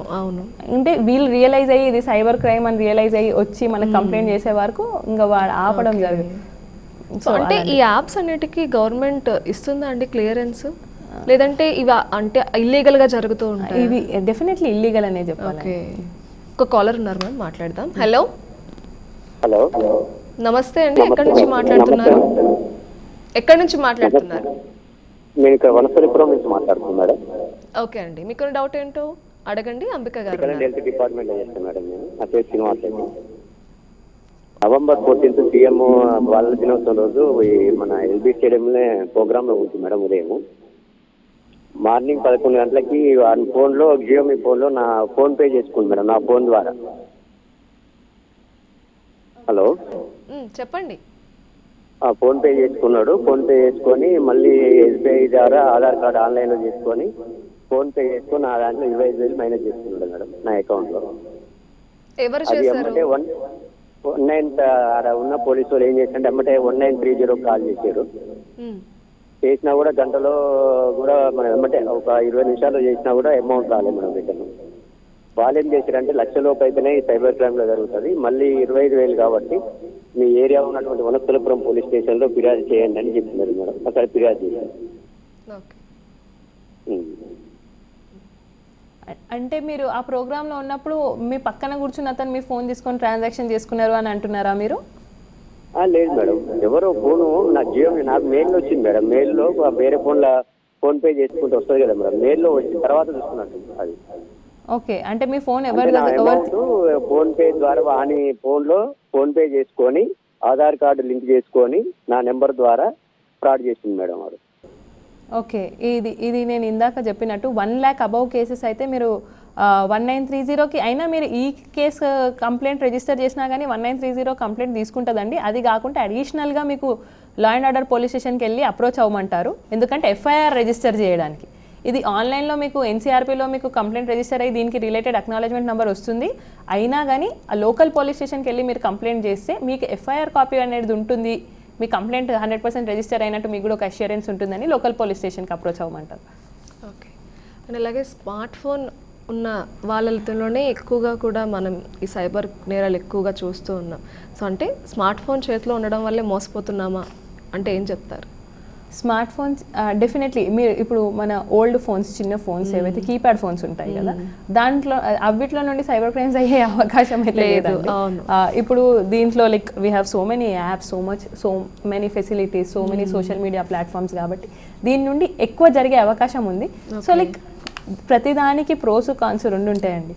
అంటే వీళ్ళు రియలైజ్ అయ్యి ఇది సైబర్ క్రైమ్ అని రియలైజ్ అయ్యి వచ్చి మనకు కంప్లైంట్ చేసే వరకు ఇంకా వాడు ఆపడం జరుగుతుంది. సో అంటే ఈ యాప్స్ అన్నిటికీ గవర్నమెంట్ ఇస్తుందా అండి క్లియరెన్స్, లేదంటే ఇవి అంటే ఇల్లీగల్ గా జరుగుతూ ఉంటాయి? ఇవి డెఫినెట్లీ ఇల్లీగల్ అనే చెప్పాలి. ఓకే ఒక కాలర్ ఉన్నారు మ్యామ్, మాట్లాడదాం. హలో హలో నమస్తే అండి, ఎక్కడి నుంచి మాట్లాడుతున్నారు? ఎక్కడి నుంచి మాట్లాడుతున్నారు? నేను ఇక్కడ వనసలిపురం నుంచి మాట్లాడుతున్నాను మేడం. ఓకే అండి, మీకు డౌట్ ఏంటో అడగండి. అంబిక గారు హెల్త్ డిపార్ట్మెంట్ లో చేస్తాను మేడం. నేను నా పేరు Srinivas Reddy. November 14th CM బాలల దినోత్సవం రోజు మన ఎల్బీ స్టేడియంలో ప్రోగ్రామ్ లో ఉంది మేడం. ఉదయం మార్నింగ్ 11 గంటలకి ఫోన్లో జియో మీ ఫోన్లో నా ఫోన్ పే చేసుకుంది మేడం, నా ఫోన్ ద్వారా. హలో చెప్పండి. ఫోన్ పే చేసుకున్నాడు. ఫోన్ పే చేసుకొని మళ్ళీ ఎస్బీఐ ద్వారా ఆధార్ కార్డు ఆన్లైన్లో చేసుకొని ఫోన్ పే చేసుకొని నా దాంట్లో 25,000 మైనస్ చేసుకున్నాడు మేడం నా అకౌంట్లో. ఎవరు అది చేశారు? ఏమంటే 19 ఆడ ఉన్న పోలీసు వాళ్ళు ఏం చేశారంటే ఎమ్మటే 1930 కాల్ చేశారు. చేసినా కూడా గంటలో కూడా మనం ఎమ్మటే ఒక 20 నిమిషాలు చేసినా కూడా అమౌంట్ రాలేదు మేడం రిటర్న్. వాళ్ళు ఏం చేశారంటే లక్షలోపు అయితేనే ఈ సైబర్ క్రైమ్ లో జరుగుతుంది, మళ్ళీ 25,000 కాబట్టి మీ ఏరియా ఉన్నటువంటి వనస్థలపురం పోలీస్ స్టేషన్ లో ఫిర్యాదు చేయండి అని చెప్తున్నారు మేడం. అక్కడ ఫిర్యాదు చేయాలి. అంటే మీరు ఆ ప్రోగ్రాంలో ఉన్నప్పుడు మీ పక్కన కూర్చున్న అతను మీ ఫోన్ తీసుకొని ట్రాన్సాక్షన్ చేసుకున్నారు అని అంటున్నారా మీరు? లేదు మేడం, ఎవరో ఫోను నాకు జియో నాకు మెయిల్ వచ్చింది మేడం. మెయిల్లో వేరే ఫోన్ పే చేసుకుంటూ వస్తుంది కదా మేడం, మెయిల్లో వచ్చిన తర్వాత చూసుకున్నట్టు అది. ఓకే, అంటే మీ ఫోన్ ఎవరి ఫోన్ పే ద్వారా వాని ఫోన్లో ఫోన్ పే చేసుకొని ఆధార్ కార్డు లింక్ చేసుకొని నా నెంబర్ ద్వారా ఫ్రాడ్ చేసింది మేడం వాడు. ఓకే, ఇది నేను ఇందాక చెప్పినట్టు 1 lakh అబౌవ్ కేసెస్ అయితే మీరు 1930కి అయినా మీరు ఈ కేసు కంప్లైంట్ రిజిస్టర్ చేసినా కానీ 1930 కంప్లైంట్ తీసుకుంటుందండి. అది కాకుండా అడిషనల్గా మీకు లా అండ్ ఆర్డర్ పోలీస్ స్టేషన్కి వెళ్ళి అప్రోచ్ అవ్వమంటారు, ఎందుకంటే ఎఫ్ఐఆర్ రిజిస్టర్ చేయడానికి. ఇది ఆన్లైన్లో మీకు ఎన్సీఆర్పీలో మీకు కంప్లైంట్ రిజిస్టర్ అయ్యి దీనికి రిలేటెడ్ అక్నాలెడ్జ్మెంట్ నెంబర్ వస్తుంది. అయినా కానీ ఆ లోకల్ పోలీస్ స్టేషన్కి వెళ్ళి మీరు కంప్లైంట్ చేస్తే మీకు ఎఫ్ఐఆర్ కాపీ అనేది ఉంటుంది, మీ కంప్లైంట్ 100% రిజిస్టర్ అయినట్టు మీకు కూడా ఒక అష్యూరెన్స్ ఉంటుందని లోకల్ పోలీస్ స్టేషన్కి అప్రోచ్ అవ్వమంటారు. ఓకే, అండ్ అలాగే స్మార్ట్ ఫోన్ ఉన్న వాళ్ళలోనే ఎక్కువగా కూడా మనం ఈ సైబర్ నేరాలు ఎక్కువగా చూస్తూ ఉన్నాం. సో అంటే స్మార్ట్ ఫోన్ చేతిలో ఉండడం వల్లే మోసపోతున్నామా అంటే ఏం చెప్తారు? స్మార్ట్ ఫోన్స్ డెఫినెట్లీ మీరు ఇప్పుడు మన ఓల్డ్ ఫోన్స్, చిన్న ఫోన్స్ ఏవైతే కీప్యాడ్ ఫోన్స్ ఉంటాయి కదా, దాంట్లో అవిట్లో నుండి సైబర్ క్రైమ్స్ అయ్యే అవకాశం అయితే లేదండి. ఇప్పుడు దీంట్లో like we have so many apps, so many facilities, so many social media platforms కాబట్టి దీని నుండి ఎక్కువ జరిగే అవకాశం ఉంది. సో లైక్ ప్రతిదానికి ప్రోస్ కాన్స్ రెండు ఉంటాయండి.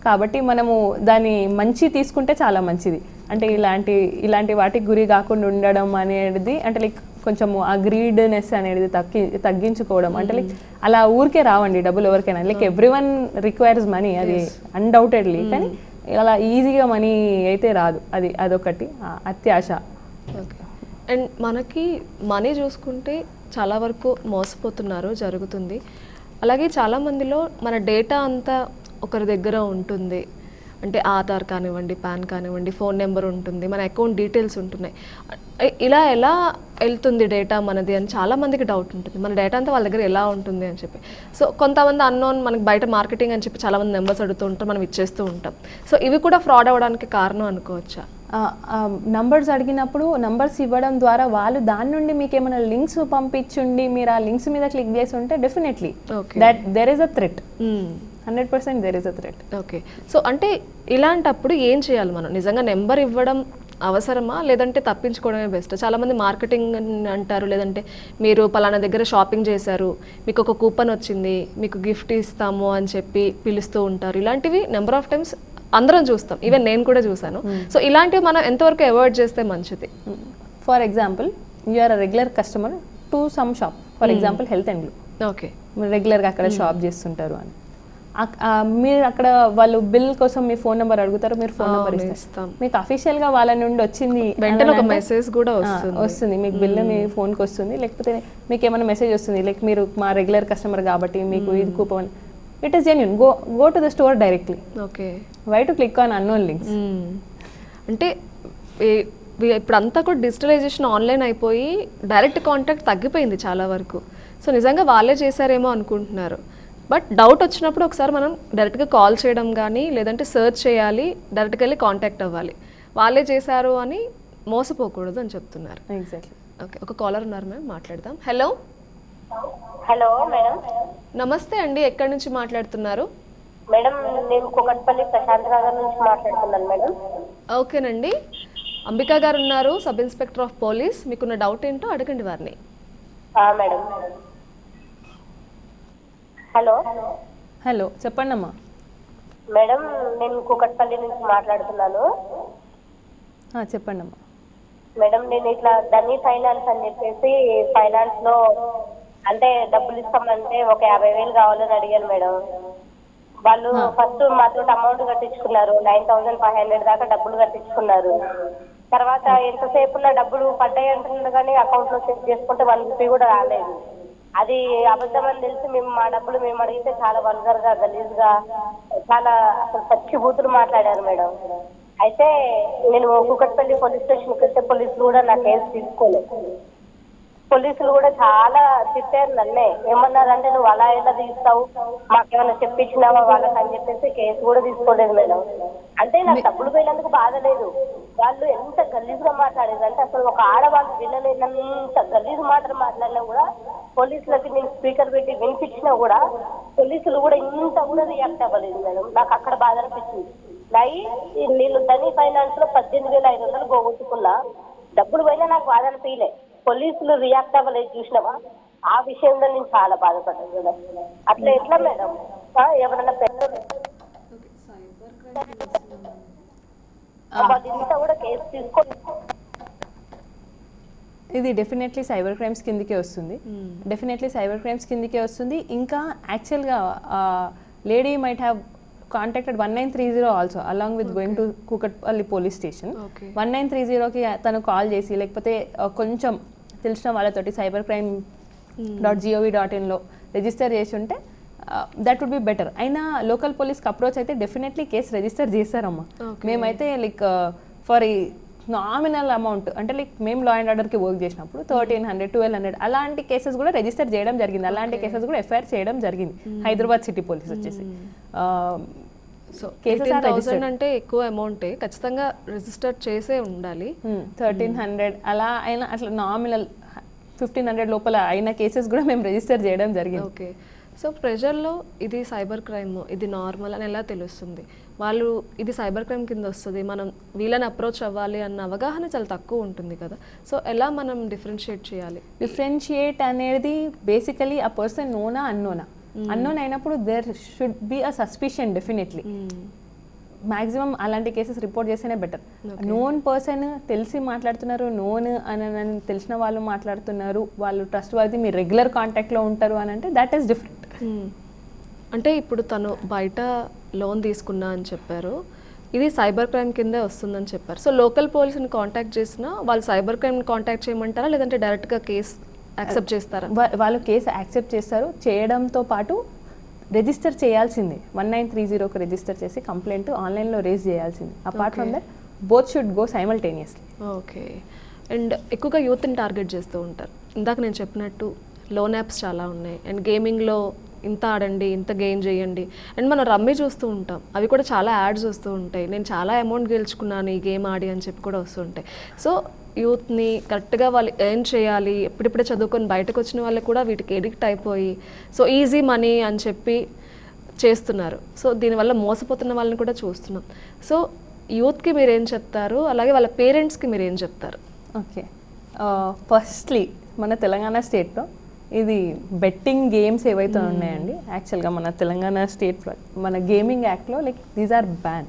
కాబట్టి మనము దాన్ని మంచి తీసుకుంటే చాలా మంచిది. అంటే ఇలాంటి వాటికి గురి కాకుండా ఉండడం అనేది అంటే లైక్ కొంచెము ఆ గ్రీడ్నెస్ అనేది తగ్గించుకోవడం. అంటే లైక్ అలా ఊరికే రావండి డబ్బులు ఎవరికైనా. లైక్ ఎవ్రీవన్ రిక్వైర్స్ మనీ, అది అన్డౌటెడ్లీ. కానీ అలా ఈజీగా మనీ అయితే రాదు. అదొకటి అత్యాశ. అండ్ మనకి మనీ చూసుకుంటే చాలా వరకు మోసపోతున్నారు, జరుగుతుంది. అలాగే చాలామందిలో మన డేటా అంతా ఒకరి దగ్గర ఉంటుంది. అంటే ఆధార్ కానివ్వండి, పాన్ కానివ్వండి, ఫోన్ నెంబర్ ఉంటుంది, మన అకౌంట్ డీటెయిల్స్ ఉంటున్నాయి. ఇలా ఎలా వెళ్తుంది డేటా మనది అని చాలామందికి డౌట్ ఉంటుంది. మన డేటా అంతా వాళ్ళ దగ్గర ఎలా ఉంటుంది అని చెప్పి. సో కొంతమంది అన్నోన్ మనకి బయట మార్కెటింగ్ అని చెప్పి చాలామంది నెంబర్స్ అడుగుతూ ఉంటాం, మనం ఇచ్చేస్తూ ఉంటాం. సో ఇవి కూడా ఫ్రాడ్ అవ్వడానికి కారణం అనుకోవచ్చా? నంబర్స్ అడిగినప్పుడు నంబర్స్ ఇవ్వడం ద్వారా వాళ్ళు దాని నుండి మీకు ఏమైనా లింక్స్ పంపించుండి మీరు ఆ లింక్స్ మీద క్లిక్ చేసి ఉంటే definitely that there is a threat. 100% there is a threat. Okay. So అంటే ఇలాంటప్పుడు ఏం చేయాలి మనం? నిజంగా నెంబర్ ఇవ్వడం అవసరమా, లేదంటే తప్పించుకోవడమే బెస్ట్? చాలామంది మార్కెటింగ్ అంటారు, లేదంటే మీరు పలానా దగ్గర షాపింగ్ చేశారు, మీకు ఒక కూపన్ వచ్చింది, మీకు గిఫ్ట్ ఇస్తాము అని చెప్పి పిలుస్తూ ఉంటారు. ఇలాంటివి నెంబర్ ఆఫ్ టైమ్స్ అందరం చూస్తాం, ఈవెన్ నేను కూడా చూసాను. సో ఇలాంటివి మనం ఎంతవరకు అవాయిడ్ చేస్తే మంచిది? For example you are a regular customer to some shop, for example Health and Glow. Okay, మీరు రెగ్యులర్గా అక్కడ షాప్ చేస్తుంటారు అని మీరు అక్కడ వాళ్ళు బిల్ కోసం మీ ఫోన్ నెంబర్ అడుగుతారు, మీరు ఫోన్ నెంబర్ ఇస్తారు. మీకు అఫీషియల్గా వాళ్ళ నుండి వచ్చింది వెంటనే ఒక మెసేజ్ కూడా వస్తుంది, మీకు బిల్ మీ ఫోన్కి వస్తుంది. లేకపోతే మీకు ఏమైనా మెసేజ్ వస్తుంది లైక్ మీరు మా రెగ్యులర్ కస్టమర్ కాబట్టి మీకు ఇది coupon. It is genuine. Go to the store directly. Okay, why to click on unknown links? అంటే ఇప్పుడు అంతా కూడా డిజిటలైజేషన్ ఆన్లైన్ అయిపోయి డైరెక్ట్ కాంటాక్ట్ తగ్గిపోయింది చాలా వరకు. సో నిజంగా వాళ్ళే చేశారేమో అనుకుంటున్నారు. బట్ డౌట్ వచ్చినప్పుడు ఒకసారి మనం డైరెక్ట్గా కాల్ చేయడం కానీ, లేదంటే సెర్చ్ చేయాలి, డైరెక్ట్గా వెళ్ళి కాంటాక్ట్ అవ్వాలి. వాళ్ళే చేశారు అని మోసపోకూడదు అని చెప్తున్నారు. ఎగ్జాక్ట్లీ. ఓకే, ఒక కాలర్ ఉన్నారు మ్యామ్, మాట్లాడదాం. హలో. Hello madam. నమస్తే అండి, ఎక్కడి నుంచి మాట్లాడుతున్నారు? మేడం నేను కూకట్పల్లి ప్రశాంత్ నగర్ నుంచి మాట్లాడుతున్నాను మేడం. ఓకేనండి, అంబికా గారు ఉన్నారు, సబ్ ఇన్స్పెక్టర్ ఆఫ్ పోలీస్. మీకున్న డౌట్ ఏంటో అడగండి వారిని. మేడం. హలో. హలో, చెప్పండి అమ్మా. మేడం నేను కూకట్పల్లి నుంచి మాట్లాడుతున్నాను. చెప్పండి అమ్మా. మేడం నేను ఇట్లా ధనీ ఫైనాన్స్ అని చెప్పేసి ఫైనాన్స్ లో అంటే డబ్బులు ఇస్తామంటే ఒక 50,000 కావాలని అడిగాను మేడం. వాళ్ళు ఫస్ట్ మాతో అమౌంట్ కట్టించుకున్నారు, 9,500 దాకా డబ్బులు కట్టించుకున్నారు. తర్వాత ఎంతసేపు డబ్బులు పడ్డాయి అంటున్నారు కానీ అకౌంట్ లో చెక్ చేసుకుంటే 1 రూపీ కూడా రాలేదు. అది అబద్ధం అని తెలిసి మేము మా డబ్బులు మేము అడిగితే చాలా వల్గర్ గా, గలీజ్ గా, చాలా అసలు పచ్చి బూతులు మాట్లాడారు మేడం. అయితే నేను కూకట్పల్లి పోలీస్ స్టేషన్కి వెళ్తే పోలీసులు కూడా నా కేసు తీసుకోలేదు. పోలీసులు కూడా చాలా తిట్టారు నన్నే. ఏమన్నారంటే నువ్వు అలా ఎలా తీస్తావు, మాకేమైనా చెప్పించినావా వాళ్ళకి అని చెప్పేసి కేసు కూడా తీసుకోలేదు మేడం. అంటే నాకు డబ్బులు పోయినందుకు బాధ లేదు, వాళ్ళు ఎంత గలీజ్గా మాట్లాడేది అంటే అసలు ఒక ఆడవాళ్ళు వినలేనంత గలీజ్ మాటలు మాట్లాడినా కూడా పోలీసులకి నేను స్పీకర్ పెట్టి వినిపించినా కూడా పోలీసులు కూడా ఇంత కూడా రియాక్ట్ అవ్వలేదు మేడం. నాకు అక్కడ బాధ అనిపించింది. నేను ధనీ ఫైనాన్స్ లో 18,500 పోగొట్టుకున్నా, డబ్బులు పోయినా నాకు బాధ అనిపించలే. పోలీసులు రియాక్ట్ అవ్వలేదు చూసినావా, ఆ విషయంలో నేను చాలా బాధపడ్డాను మేడం. అట్లా ఎట్లా మేడం? ఎవరన్నా పెద్దలు కూడా కేసు తీసుకోండి. ఇది డెఫినెట్లీ సైబర్ క్రైమ్స్ కిందకే వస్తుంది. డెఫినెట్లీ సైబర్ క్రైమ్స్ కిందకే వస్తుంది. ఇంకా యాక్చువల్గా lady might have contacted 1930 also along with going to Kukatpally police station. 1930కి తను కాల్ చేసి లేకపోతే కొంచెం తెలిసిన వాళ్ళతోటి cybercrime.gov.inలో రిజిస్టర్ చేసి ఉంటే దట్ వుడ్ బి బెటర్. అయినా లోకల్ పోలీస్కి అప్రోచ్ అయితే డెఫినెట్లీ కేసు రిజిస్టర్ చేశారమ్మా. మేమైతే లైక్ ఫర్ ఈ నామినల్ అమౌంట్ అంటే లైక్ మేము లా అండ్ ఆర్డర్కి వర్క్ చేసినప్పుడు 1,300, 1,200 అలాంటి కేసెస్ కూడా రిజిస్టర్ చేయడం జరిగింది. అలాంటి కేసెస్ కూడా ఎఫ్ఐఆర్ చేయడం జరిగింది హైదరాబాద్ సిటీ పోలీస్ వచ్చేసి. సో cases are 18,000 అంటే ఎక్కువ అమౌంటే, ఖచ్చితంగా రిజిస్టర్ చేసే ఉండాలి. 1300 అలా అయినా అట్లా నామినల్ 1500 లోపల అయిన కేసెస్ కూడా మేము రిజిస్టర్ చేయడం జరిగింది. ఓకే. సో ప్రెజర్లో ఇది సైబర్ క్రైమ్, ఇది నార్మల్ అని ఎలా తెలుస్తుంది? వాళ్ళు ఇది సైబర్ క్రైమ్ కింద వస్తుంది, మనం వీళ్ళని అప్రోచ్ అవ్వాలి అన్న అవగాహన చాలా తక్కువ ఉంటుంది కదా. సో ఎలా మనం డిఫరెన్షియేట్ చేయాలి? డిఫరెన్షియేట్ అనేది బేసికలీ ఆ పర్సన్ నోనా అన్నోనా. అన్నోన్ అయినప్పుడు there should be a suspicion definitely. Maximum అలాంటి కేసెస్ రిపోర్ట్ చేస్తేనే బెటర్. నోన్ పర్సన్ తెలిసి మాట్లాడుతున్నారు, నోన్ అని తెలిసిన వాళ్ళు మాట్లాడుతున్నారు, వాళ్ళు ట్రస్ట్ వర్ది, మీరు రెగ్యులర్ కాంటాక్ట్లో ఉంటారు అని అంటే దట్ ఈస్ డిఫరెంట్. అంటే ఇప్పుడు తను బయట లోన్ తీసుకున్నా అని చెప్పారు, ఇది సైబర్ క్రైమ్ కిందే వస్తుందని చెప్పారు. సో లోకల్ పోలీసుని కాంటాక్ట్ చేసినా వాళ్ళు సైబర్ క్రైమ్ కాంటాక్ట్ చేయమంటారా, లేదంటే డైరెక్ట్గా కేసు యాక్సెప్ట్ చేస్తారా? వాళ్ళు కేసు యాక్సెప్ట్ చేస్తారు. చేయడంతో పాటు రిజిస్టర్ చేయాల్సిందే, 1930కు రిజిస్టర్ చేసి కంప్లైంట్ ఆన్లైన్లో రేజ్ చేయాల్సింది. Apart from that both should go simultaneously. Okay. And ఎక్కువగా యూత్ని టార్గెట్ చేస్తూ ఉంటారు. ఇందాక నేను చెప్పినట్టు లోన్ యాప్స్ చాలా ఉన్నాయి, అండ్ గేమింగ్లో ఇంత ఆడండి, ఇంత గెయిన్ చేయండి, అండ్ మనం రమ్మీ చూస్తూ ఉంటాం, అవి కూడా చాలా యాడ్స్ వస్తూ ఉంటాయి, నేను చాలా అమౌంట్ గెలుచుకున్నాను ఈ గేమ్ ఆడి అని చెప్పి కూడా వస్తుంటాయి. సో యూత్ని కరెక్ట్గా వాళ్ళు ఎర్న్ చేయాలి, ఎప్పుడిప్పుడే చదువుకొని బయటకు వచ్చిన వాళ్ళకి కూడా వీటికి ఎడిక్ట్ అయిపోయి సో ఈజీ మనీ అని చెప్పి చేస్తున్నారు. సో దీనివల్ల మోసపోతున్న వాళ్ళని కూడా చూస్తున్నాం. సో యూత్కి మీరు ఏం చెప్తారు, అలాగే వాళ్ళ పేరెంట్స్కి మీరు ఏం చెప్తారు? ఓకే, ఫస్ట్లీ మన తెలంగాణ స్టేట్లో ఇది బెట్టింగ్ గేమ్స్ ఏవైతే ఉన్నాయండి, యాక్చువల్గా మన తెలంగాణ స్టేట్ మన గేమింగ్ యాక్ట్లో like these are ban.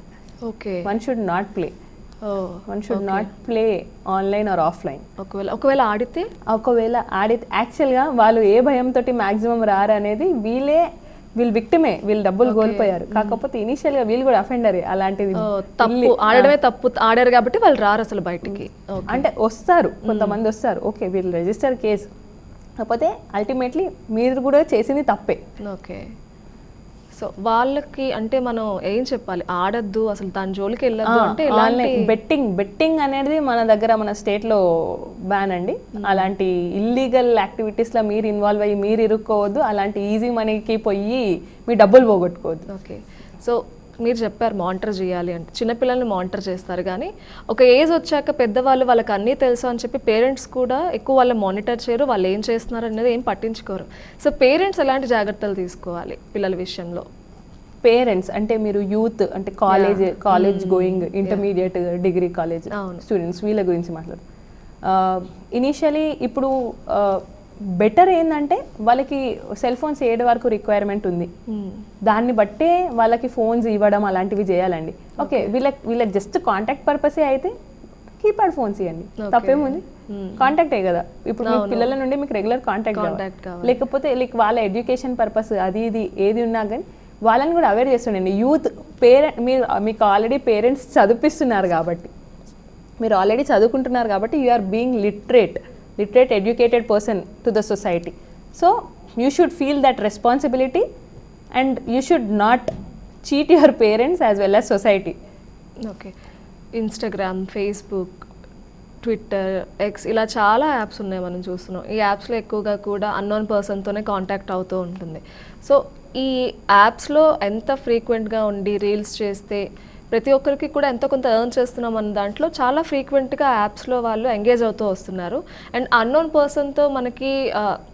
Okay. One should not play, one should not play online or offline. ఒకవేళ ఆడితే యాక్చువల్గా వాళ్ళు ఏ భయంతో మ్యాక్సిమం రారు అనేది వీళ్ళు విక్టిమే, వీళ్ళు డబ్బులు కోల్పోయారు. కాకపోతే ఇనిషియల్గా వీళ్ళు కూడా అఫెండరే. అలాంటిది తప్పు ఆడడమే తప్పు ఆడారు కాబట్టి వాళ్ళు రారు అసలు బయటికి. అంటే వస్తారు, కొంతమంది వస్తారు, ఓకే వీళ్ళు రిజిస్టర్ కేసు, కాకపోతే అల్టిమేట్లీ మీరు కూడా చేసింది తప్పే. ఓకే. సో వాళ్ళకి అంటే మనం ఏం చెప్పాలి, ఆడద్దు అసలు దాని జోలికి వెళ్ళద్దు అంటే బెట్టింగ్ అనేది మన దగ్గర మన స్టేట్లో బ్యాన్ అండి. అలాంటి ఇల్లీగల్ యాక్టివిటీస్లో మీరు ఇన్వాల్వ్ అయ్యి మీరు ఇరుక్కోవద్దు, అలాంటి ఈజీ మనీకి పోయి మీ డబ్బులు పోగొట్టుకోవద్దు. ఓకే. సో మీరు చెప్పారు మానిటర్ చేయాలి అంటే, చిన్నపిల్లల్ని మానిటర్ చేస్తారు కానీ ఒక ఏజ్ వచ్చాక పెద్దవాళ్ళు వాళ్ళకి అన్నీ తెలుసు అని చెప్పి పేరెంట్స్ కూడా ఎక్కువ వాళ్ళు మానిటర్ చేయరు, వాళ్ళు ఏం చేస్తున్నారు అనేది ఏం పట్టించుకోరు. సో పేరెంట్స్ ఎలాంటి జాగ్రత్తలు తీసుకోవాలి పిల్లల విషయంలో? పేరెంట్స్ అంటే మీరు యూత్ అంటే college going, intermediate, degree college students, వీళ్ళ గురించి మాట్లాడు. ఇనీషియలీ ఇప్పుడు బెటర్ ఏంటంటే వాళ్ళకి సెల్ ఫోన్స్ 7 వరకు రిక్వైర్మెంట్ ఉంది, దాన్ని బట్టే వాళ్ళకి ఫోన్స్ ఇవ్వడం అలాంటివి చేయాలండి. ఓకే, వీళ్ళకి జస్ట్ కాంటాక్ట్ పర్పసే అయితే కీప్యాడ్ ఫోన్స్ ఇవ్వండి, తప్పేముంది, కాంటాక్టే కదా. ఇప్పుడు మీ పిల్లల నుండి మీకు రెగ్యులర్ కాంటాక్ట్ లేకపోతే లైక్ వాళ్ళ ఎడ్యుకేషన్ పర్పస్ అది ఇది ఏది ఉన్నా కానీ వాళ్ళని కూడా అవేర్ చేస్తుండండి. యూత్ మీకు ఆల్రెడీ పేరెంట్స్ చదివిస్తున్నారు కాబట్టి, మీరు ఆల్రెడీ చదువుకుంటున్నారు కాబట్టి you are being literate, educated person to the society. So you should feel that responsibility and you should not cheat your parents as well as society. Okay. Instagram, Facebook, Twitter, X ఇలా చాలా apps ఉన్నాయి మనం చూస్తున్నాం. ఈ యాప్స్లో ఎక్కువగా కూడా unknown పర్సన్తోనే contact అవుతూ ఉంటుంది. సో ఈ యాప్స్లో ఎంత ఫ్రీక్వెంట్గా ఉండి రీల్స్ చేస్తే ప్రతి ఒక్కరికి కూడా ఎంతో కొంత ఎర్న్ చేస్తున్నాం అన్న దాంట్లో చాలా ఫ్రీక్వెంట్గా యాప్స్లో వాళ్ళు ఎంగేజ్ అవుతూ వస్తున్నారు. అండ్ అన్నోన్ పర్సన్తో మనకి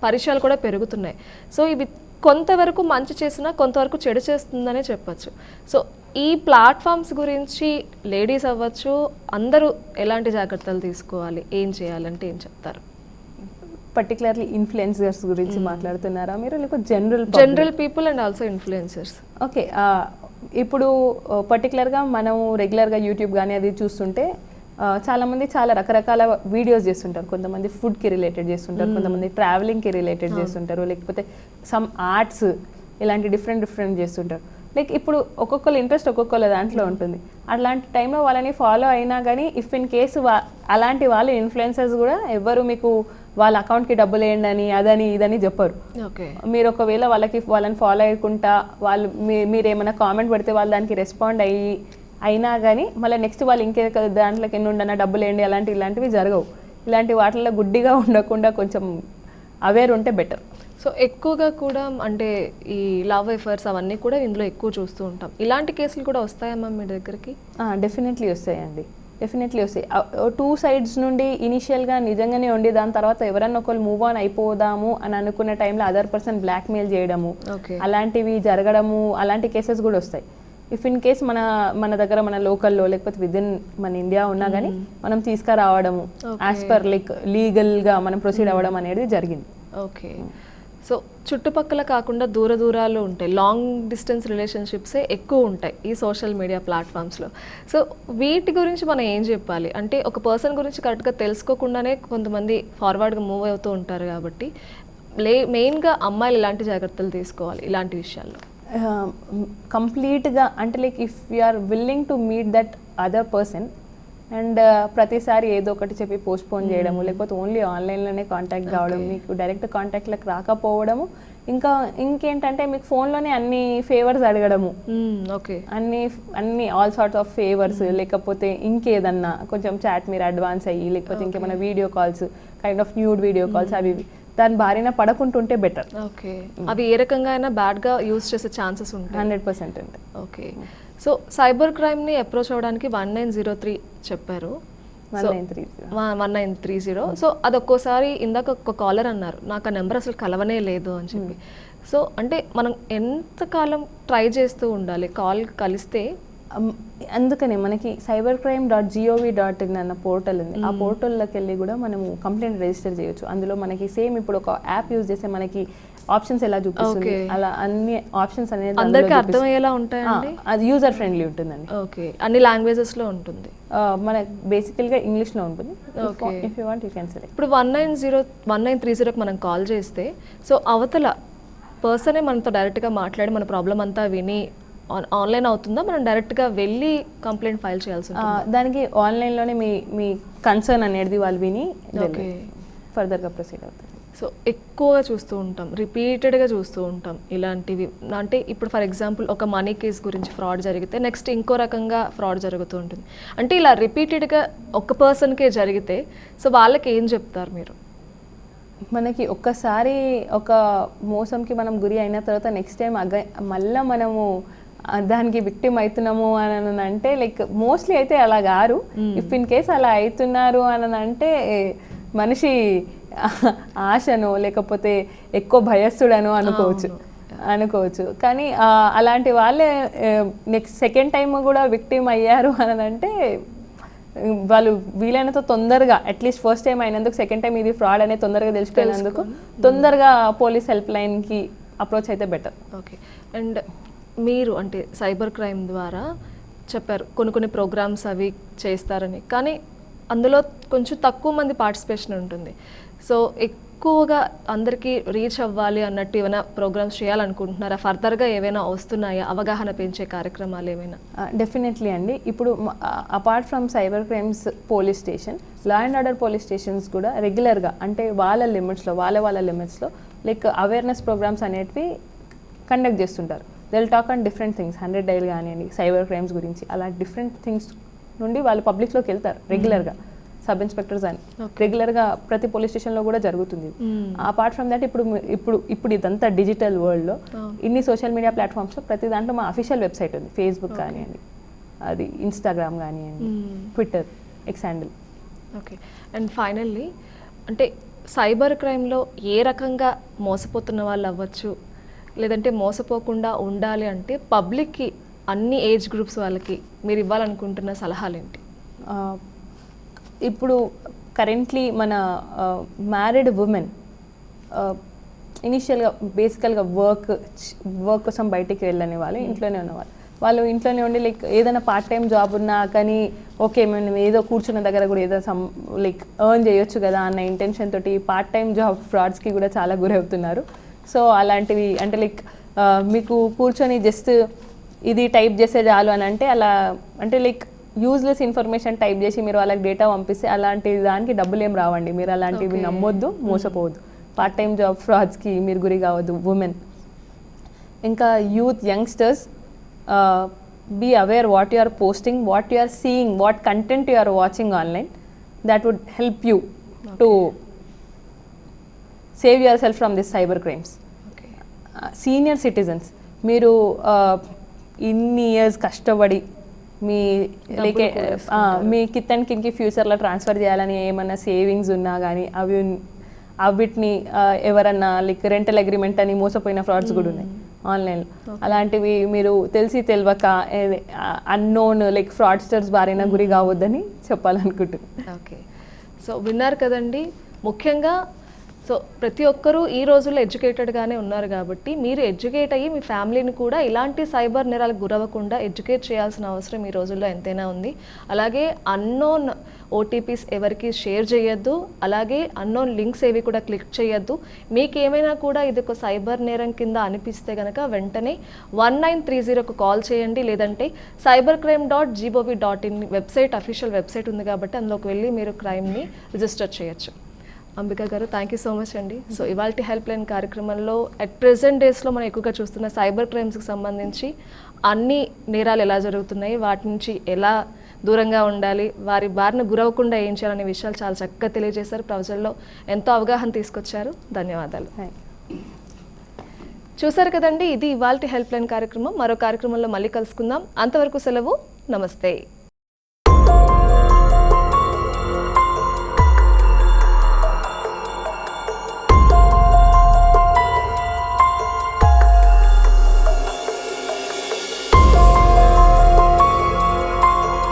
పరిచయాలు కూడా పెరుగుతున్నాయి. సో ఇవి కొంతవరకు మంచి చేసినా కొంతవరకు చెడు చేస్తుందనే చెప్పచ్చు. సో ఈ ప్లాట్ఫామ్స్ గురించి లేడీస్ అవ్వచ్చు అందరూ ఎలాంటి జాగ్రత్తలు తీసుకోవాలి, ఏం చేయాలంటే ఏం చెప్తారు? పర్టికులర్లీ ఇన్ఫ్లుయెన్సర్స్ గురించి మాట్లాడుతున్నారా మీరు, లేకపోతే general people and also influencers? Okay, ఇప్పుడు పర్టికులర్గా మనం రెగ్యులర్గా యూట్యూబ్ కానీ అది చూస్తుంటే చాలామంది చాలా రకరకాల వీడియోస్ చేస్తుంటారు. కొంతమంది ఫుడ్కి రిలేటెడ్ చేస్తుంటారు, కొంతమంది ట్రావెలింగ్కి రిలేటెడ్ చేస్తుంటారు, లేకపోతే సమ్ ఆర్ట్స్ ఇలాంటి డిఫరెంట్ చేస్తుంటారు. లైక్ ఇప్పుడు ఒక్కొక్కరు ఇంట్రెస్ట్ ఒక్కొక్కరు దాంట్లో ఉంటుంది. అలాంటి టైంలో వాళ్ళని ఫాలో అయినా కానీ ఇఫ్ ఇన్ కేసు అలాంటి వాళ్ళు ఇన్ఫ్లుయెన్సర్స్ కూడా ఎవరు మీకు వాళ్ళ అకౌంట్కి డబ్బులు వేయండి అని అదని ఇదని చెప్పరు. మీరు ఒకవేళ వాళ్ళని ఫాలో అయ్యకుండా వాళ్ళు మీరు ఏమైనా కామెంట్ పెడితే వాళ్ళు దానికి రెస్పాండ్ అయినా కానీ మళ్ళీ నెక్స్ట్ వాళ్ళు ఇంకే దాంట్లోకి ఎన్ని ఉండనా డబ్బులు వేయండి ఇలాంటివి జరగవు. ఇలాంటి వాటిల్లో గుడ్డిగా ఉండకుండా కొంచెం అవేర్ ఉంటే బెటర్. సో ఎక్కువగా కూడా అంటే ఈ లవ్ అఫైర్స్ అవన్నీ కూడా ఇందులో ఎక్కువ చూస్తూ ఉంటాం. ఇలాంటి కేసులు కూడా వస్తాయమ్మా మీ దగ్గరికి? డెఫినెట్లీ వస్తాయండి, డెఫినెట్లీ వస్తాయి. 2 sides నుండి ఇనిషియల్గా నిజంగానే ఉండి దాని తర్వాత ఎవరన్నా ఒకళ్ళు మూవ్ ఆన్ అయిపోదాము అని అనుకున్న టైంలో అదర్ పర్సన్ బ్లాక్మెయిల్ చేయడము, ఓకే, అలాంటివి జరగడము, అలాంటి కేసెస్ కూడా వస్తాయి. ఇఫ్ ఇన్ కేస్ మన దగ్గర మన లోకల్లో లేకపోతే విదిన్ మన ఇండియా ఉన్నా కానీ మనం తీసుకురావడము యాజ్ పర్ లైక్ లీగల్గా మనం ప్రొసీడ్ అవ్వడం అనేది జరిగింది. ఓకే. సో చుట్టుపక్కల కాకుండా దూరాలు ఉంటాయి, లాంగ్ డిస్టెన్స్ రిలేషన్షిప్సే ఎక్కువ ఉంటాయి ఈ సోషల్ మీడియా ప్లాట్ఫామ్స్లో. సో వీటి గురించి మనం ఏం చెప్పాలి అంటే, ఒక పర్సన్ గురించి కరెక్ట్గా తెలుసుకోకుండానే కొంతమంది ఫార్వర్డ్గా మూవ్ అవుతూ ఉంటారు కాబట్టి మెయిన్గా అమ్మాయిలు ఎలాంటి జాగ్రత్తలు తీసుకోవాలి ఇలాంటి విషయాల్లో? కంప్లీట్గా అంటే like if you are willing to meet that other person and ప్రతిసారి ఏదో ఒకటి చెప్పి పోస్ట్పోన్ చేయడము, లేకపోతే ఓన్లీ ఆన్లైన్లోనే కాంటాక్ట్ కావడం, మీకు డైరెక్ట్ కాంటాక్ట్లకు రాకపోవడము, ఇంకేంటంటే మీకు ఫోన్లోనే అన్ని ఫేవర్స్ అడగడము, ఓకే, అన్ని ఆల్ సార్ట్స్ ఆఫ్ ఫేవర్స్, లేకపోతే ఇంకేదన్నా కొంచెం చాట్ మీరు అడ్వాన్స్ అయ్యి, లేకపోతే ఇంకేమైనా video calls, kind of nude video calls, అవి దాని బారిన పడకుంటుంటే బెటర్. ఓకే, అవి ఏ రకంగా అయినా బ్యాడ్గా యూజ్ చేసే ఛాన్సెస్ ఉంటాయి. 100% ఉంటాయి. ఓకే. సో సైబర్ క్రైమ్ని అప్రోచ్ అవ్వడానికి 1903 చెప్పారు, 1930. సో అది ఒక్కోసారి ఇందాక ఒక కాలర్ అన్నారు నాకు ఆ నెంబర్ అసలు కలవనే లేదు అని చెప్పి. సో అంటే మనం ఎంతకాలం ట్రై చేస్తూ ఉండాలి కాల్ కలిస్తే? అందుకనే మనకి cybercrime.gov.in అన్న పోర్టల్ ఉంది. ఆ పోర్టల్లోకి వెళ్ళి కూడా మనము కంప్లైంట్ రిజిస్టర్ చేయొచ్చు. అందులో మనకి సేమ్ ఇప్పుడు ఒక యాప్ యూజ్ చేస్తే మనకి ఆప్షన్స్ ఎలా చూపిస్తుంది, అలా అన్ని ఆప్షన్స్ అనేది అందరికీ అర్థమయ్యేలా ఉంటాయండి. అది యూజర్ ఫ్రెండ్లీ ఉంటుందండి. ఓకే, అన్ని లాంగ్వేజెస్లో ఉంటుంది. మన బేసికల్గా ఇంగ్లీష్లో ఉంటుంది. If you want you can select. ఇప్పుడు 1930కి మనం కాల్ చేస్తే సో అవతల పర్సనే మనతో డైరెక్ట్గా మాట్లాడి మన ప్రాబ్లం అంతా విని ఆన్లైన్ అవుతుందా, మనం డైరెక్ట్గా వెళ్ళి కంప్లైంట్ ఫైల్ చేయాల్సి ఉంటుంది? దానికి ఆన్లైన్లోనే మీ కన్సర్న్ అనేది వాళ్ళు విని ఫర్దర్గా ప్రొసీడ్ అవుతుంది. సో ఎక్కువగా చూస్తూ ఉంటాం, రిపీటెడ్గా చూస్తూ ఉంటాం ఇలాంటివి. అంటే ఇప్పుడు ఫర్ ఎగ్జాంపుల్ ఒక మనీ కేస్ గురించి ఫ్రాడ్ జరిగితే నెక్స్ట్ ఇంకో రకంగా ఫ్రాడ్ జరుగుతూ ఉంటుంది. అంటే ఇలా రిపీటెడ్గా ఒక పర్సన్కే జరిగితే సో వాళ్ళకి ఏం చెప్తారు మీరు? మనకి ఒక్కసారి ఒక మోసంకి మనం గురి అయిన తర్వాత నెక్స్ట్ టైం మళ్ళీ మనము దానికి విక్టిమ్ అవుతున్నాము అని అంటే లైక్ మోస్ట్లీ అయితే అలా గారు. ఇఫ్ ఇన్ కేస్ అలా అవుతున్నారు అని అంటే మనిషి ఆశను లేకపోతే ఎక్కువ భయస్తుడను అనుకోవచ్చు. కానీ అలాంటి వాళ్ళే నెక్స్ట్ సెకండ్ టైం కూడా విక్టిమ్ అయ్యారు అని అంటే వాళ్ళు వీలైనంత తొందరగా అట్లీస్ట్ ఫస్ట్ టైం అయినందుకు సెకండ్ టైం ఇది ఫ్రాడ్ అనేది తొందరగా తెలిసిపోయినందుకు తొందరగా పోలీస్ హెల్ప్ లైన్కి అప్రోచ్ అయితే బెటర్. ఓకే. అండ్ మీరు అంటే సైబర్ క్రైమ్ ద్వారా చెప్పారు కొన్ని ప్రోగ్రామ్స్ అవి చేస్తారని, కానీ అందులో కొంచెం తక్కువ మంది పార్టిసిపేషన్ ఉంటుంది. సో ఎక్కువగా అందరికీ రీచ్ అవ్వాలి అన్నట్టు ఏమైనా ప్రోగ్రామ్స్ చేయాలనుకుంటున్నారా? ఫర్దర్గా ఏమైనా వస్తున్నాయా అవగాహన పెంచే కార్యక్రమాలు ఏమైనా? డెఫినెట్లీ అండి. ఇప్పుడు apart from cyber crimes police station, law and order police stations కూడా రెగ్యులర్గా అంటే వాళ్ళ లిమిట్స్లో లైక్ అవేర్నెస్ ప్రోగ్రామ్స్ అనేటివి కండక్ట్ చేస్తుంటారు. They will talk on different things, 100 dial కానివ్వండి, సైబర్ క్రైమ్స్ గురించి, అలా డిఫరెంట్ థింగ్స్ నుండి వాళ్ళు పబ్లిక్లోకి వెళ్తారు రెగ్యులర్గా. సబ్ ఇన్స్పెక్టర్స్ అని రెగ్యులర్గా ప్రతి పోలీస్ స్టేషన్లో కూడా జరుగుతుంది. అపార్ట్ ఫ్రమ్ దాట్ ఇప్పుడు ఇదంతా డిజిటల్ వరల్డ్లో ఇన్ని సోషల్ మీడియా ప్లాట్ఫామ్స్లో ప్రతి దాంట్లో మా అఫీషియల్ వెబ్సైట్ ఉంది. ఫేస్బుక్ కానివ్వండి, అది ఇన్స్టాగ్రామ్ కానివ్వండి, Twitter, X handle. Okay. And finally అంటే సైబర్ క్రైమ్లో ఏ రకంగా మోసపోతున్న వాళ్ళు అవ్వచ్చు, లేదంటే మోసపోకుండా ఉండాలి అంటే పబ్లిక్కి అన్ని ఏజ్ గ్రూప్స్ వాళ్ళకి మీరు ఇవ్వాలనుకుంటున్న సలహాలు ఏంటి? ఇప్పుడు కరెంట్లీ మన మ్యారీడ్ ఉమెన్ ఇనిషియల్గా బేసికల్గా వర్క్ కోసం బయటికి వెళ్ళని వాళ్ళు, ఇంట్లోనే ఉన్నవాళ్ళు, వాళ్ళు ఇంట్లోనే ఉండి లైక్ ఏదైనా పార్ట్ టైం జాబ్ ఉన్నా కానీ ఓకే మేము ఏదో కూర్చున్న దగ్గర కూడా ఏదో లైక్ ఎర్న్ చేయొచ్చు కదా అన్న ఇంటెన్షన్ తోటి పార్ట్ టైం జాబ్ ఫ్రాడ్స్కి కూడా చాలా గురవుతున్నారు. సో అలాంటివి అంటే లైక్ మీకు కూర్చొని జస్ట్ ఇది టైప్ చేసే చాలు అని అంటే అలా అంటే లైక్ యూజ్లెస్ ఇన్ఫర్మేషన్ టైప్ చేసి మీరు వాళ్ళకి డేటా పంపిస్తే అలాంటి దానికి డబ్బులు ఏం రావండి. మీరు అలాంటివి నమ్మొద్దు, మోసపోవద్దు. పార్ట్ టైం జాబ్ ఫ్రాడ్స్కి మీరు గురి కావద్దు ఉమెన్. ఇంకా youth youngsters be aware what you are posting, what you are seeing, what content you are watching online. That would help you to save your self from this cyber crimes. Okay. Senior citizens, మీరు ఇన్ని years కష్టపడి మీ like me kith and కిన్కి ఫ్యూచర్లో transfer చేయాలని ఏమన్నా savings ఉన్నా కానీ అవిటిని ఎవరన్నా లైక్ రెంటల్ అగ్రిమెంట్ అని మోసపోయిన ఫ్రాడ్స్ కూడా ఉన్నాయి ఆన్లైన్లో. అలాంటివి మీరు తెలిసి తెలియక అన్నోన్ లైక్ ఫ్రాడ్స్టర్స్ బారైనా గురి కావద్దని చెప్పాలనుకుంటున్నాను. ఓకే. సో విన్నారు కదండి, ముఖ్యంగా సో ప్రతి ఒక్కరూ ఈ రోజుల్లో ఎడ్యుకేటెడ్గానే ఉన్నారు కాబట్టి మీరు ఎడ్యుకేట్ అయ్యి మీ ఫ్యామిలీని కూడా ఇలాంటి సైబర్ నేరాలకు గురవ్వకుండా ఎడ్యుకేట్ చేయాల్సిన అవసరం ఈ రోజుల్లో ఎంతైనా ఉంది. అలాగే అన్నోన్ ఓటీపీస్ ఎవరికి షేర్ చేయొద్దు, అలాగే అన్నోన్ లింక్స్ ఏవి కూడా క్లిక్ చేయొద్దు. మీకు ఏమైనా కూడా ఇది ఒక సైబర్ నేరం కింద అనిపిస్తే కనుక వెంటనే 1930కు కాల్ చేయండి, లేదంటే cybercrime.gov.in వెబ్సైట్, అఫీషియల్ వెబ్సైట్ ఉంది కాబట్టి అందులోకి వెళ్ళి మీరు క్రైమ్ని రిజిస్టర్ చేయొచ్చు. అంబికా గారు, థ్యాంక్ యూ సో మచ్ అండి. సో ఇవాల్టి హెల్ప్ లైన్ కార్యక్రమంలో అట్ ప్రెజెంట్ డేస్లో మనం ఎక్కువగా చూస్తున్న సైబర్ క్రైమ్స్కి సంబంధించి అన్ని నేరాలు ఎలా జరుగుతున్నాయి, వాటి నుంచి ఎలా దూరంగా ఉండాలి, వారి బారిన గురవకుండా ఏం చేయాలనే విషయాలు చాలా చక్కగా తెలియజేశారు. ప్రజల్లో ఎంతో అవగాహన తీసుకొచ్చారు. ధన్యవాదాలు. చూసారు కదండి, ఇది ఇవాల్టి హెల్ప్ లైన్ కార్యక్రమం. మరో కార్యక్రమంలో మళ్ళీ కలుసుకుందాం. అంతవరకు సెలవు. నమస్తే.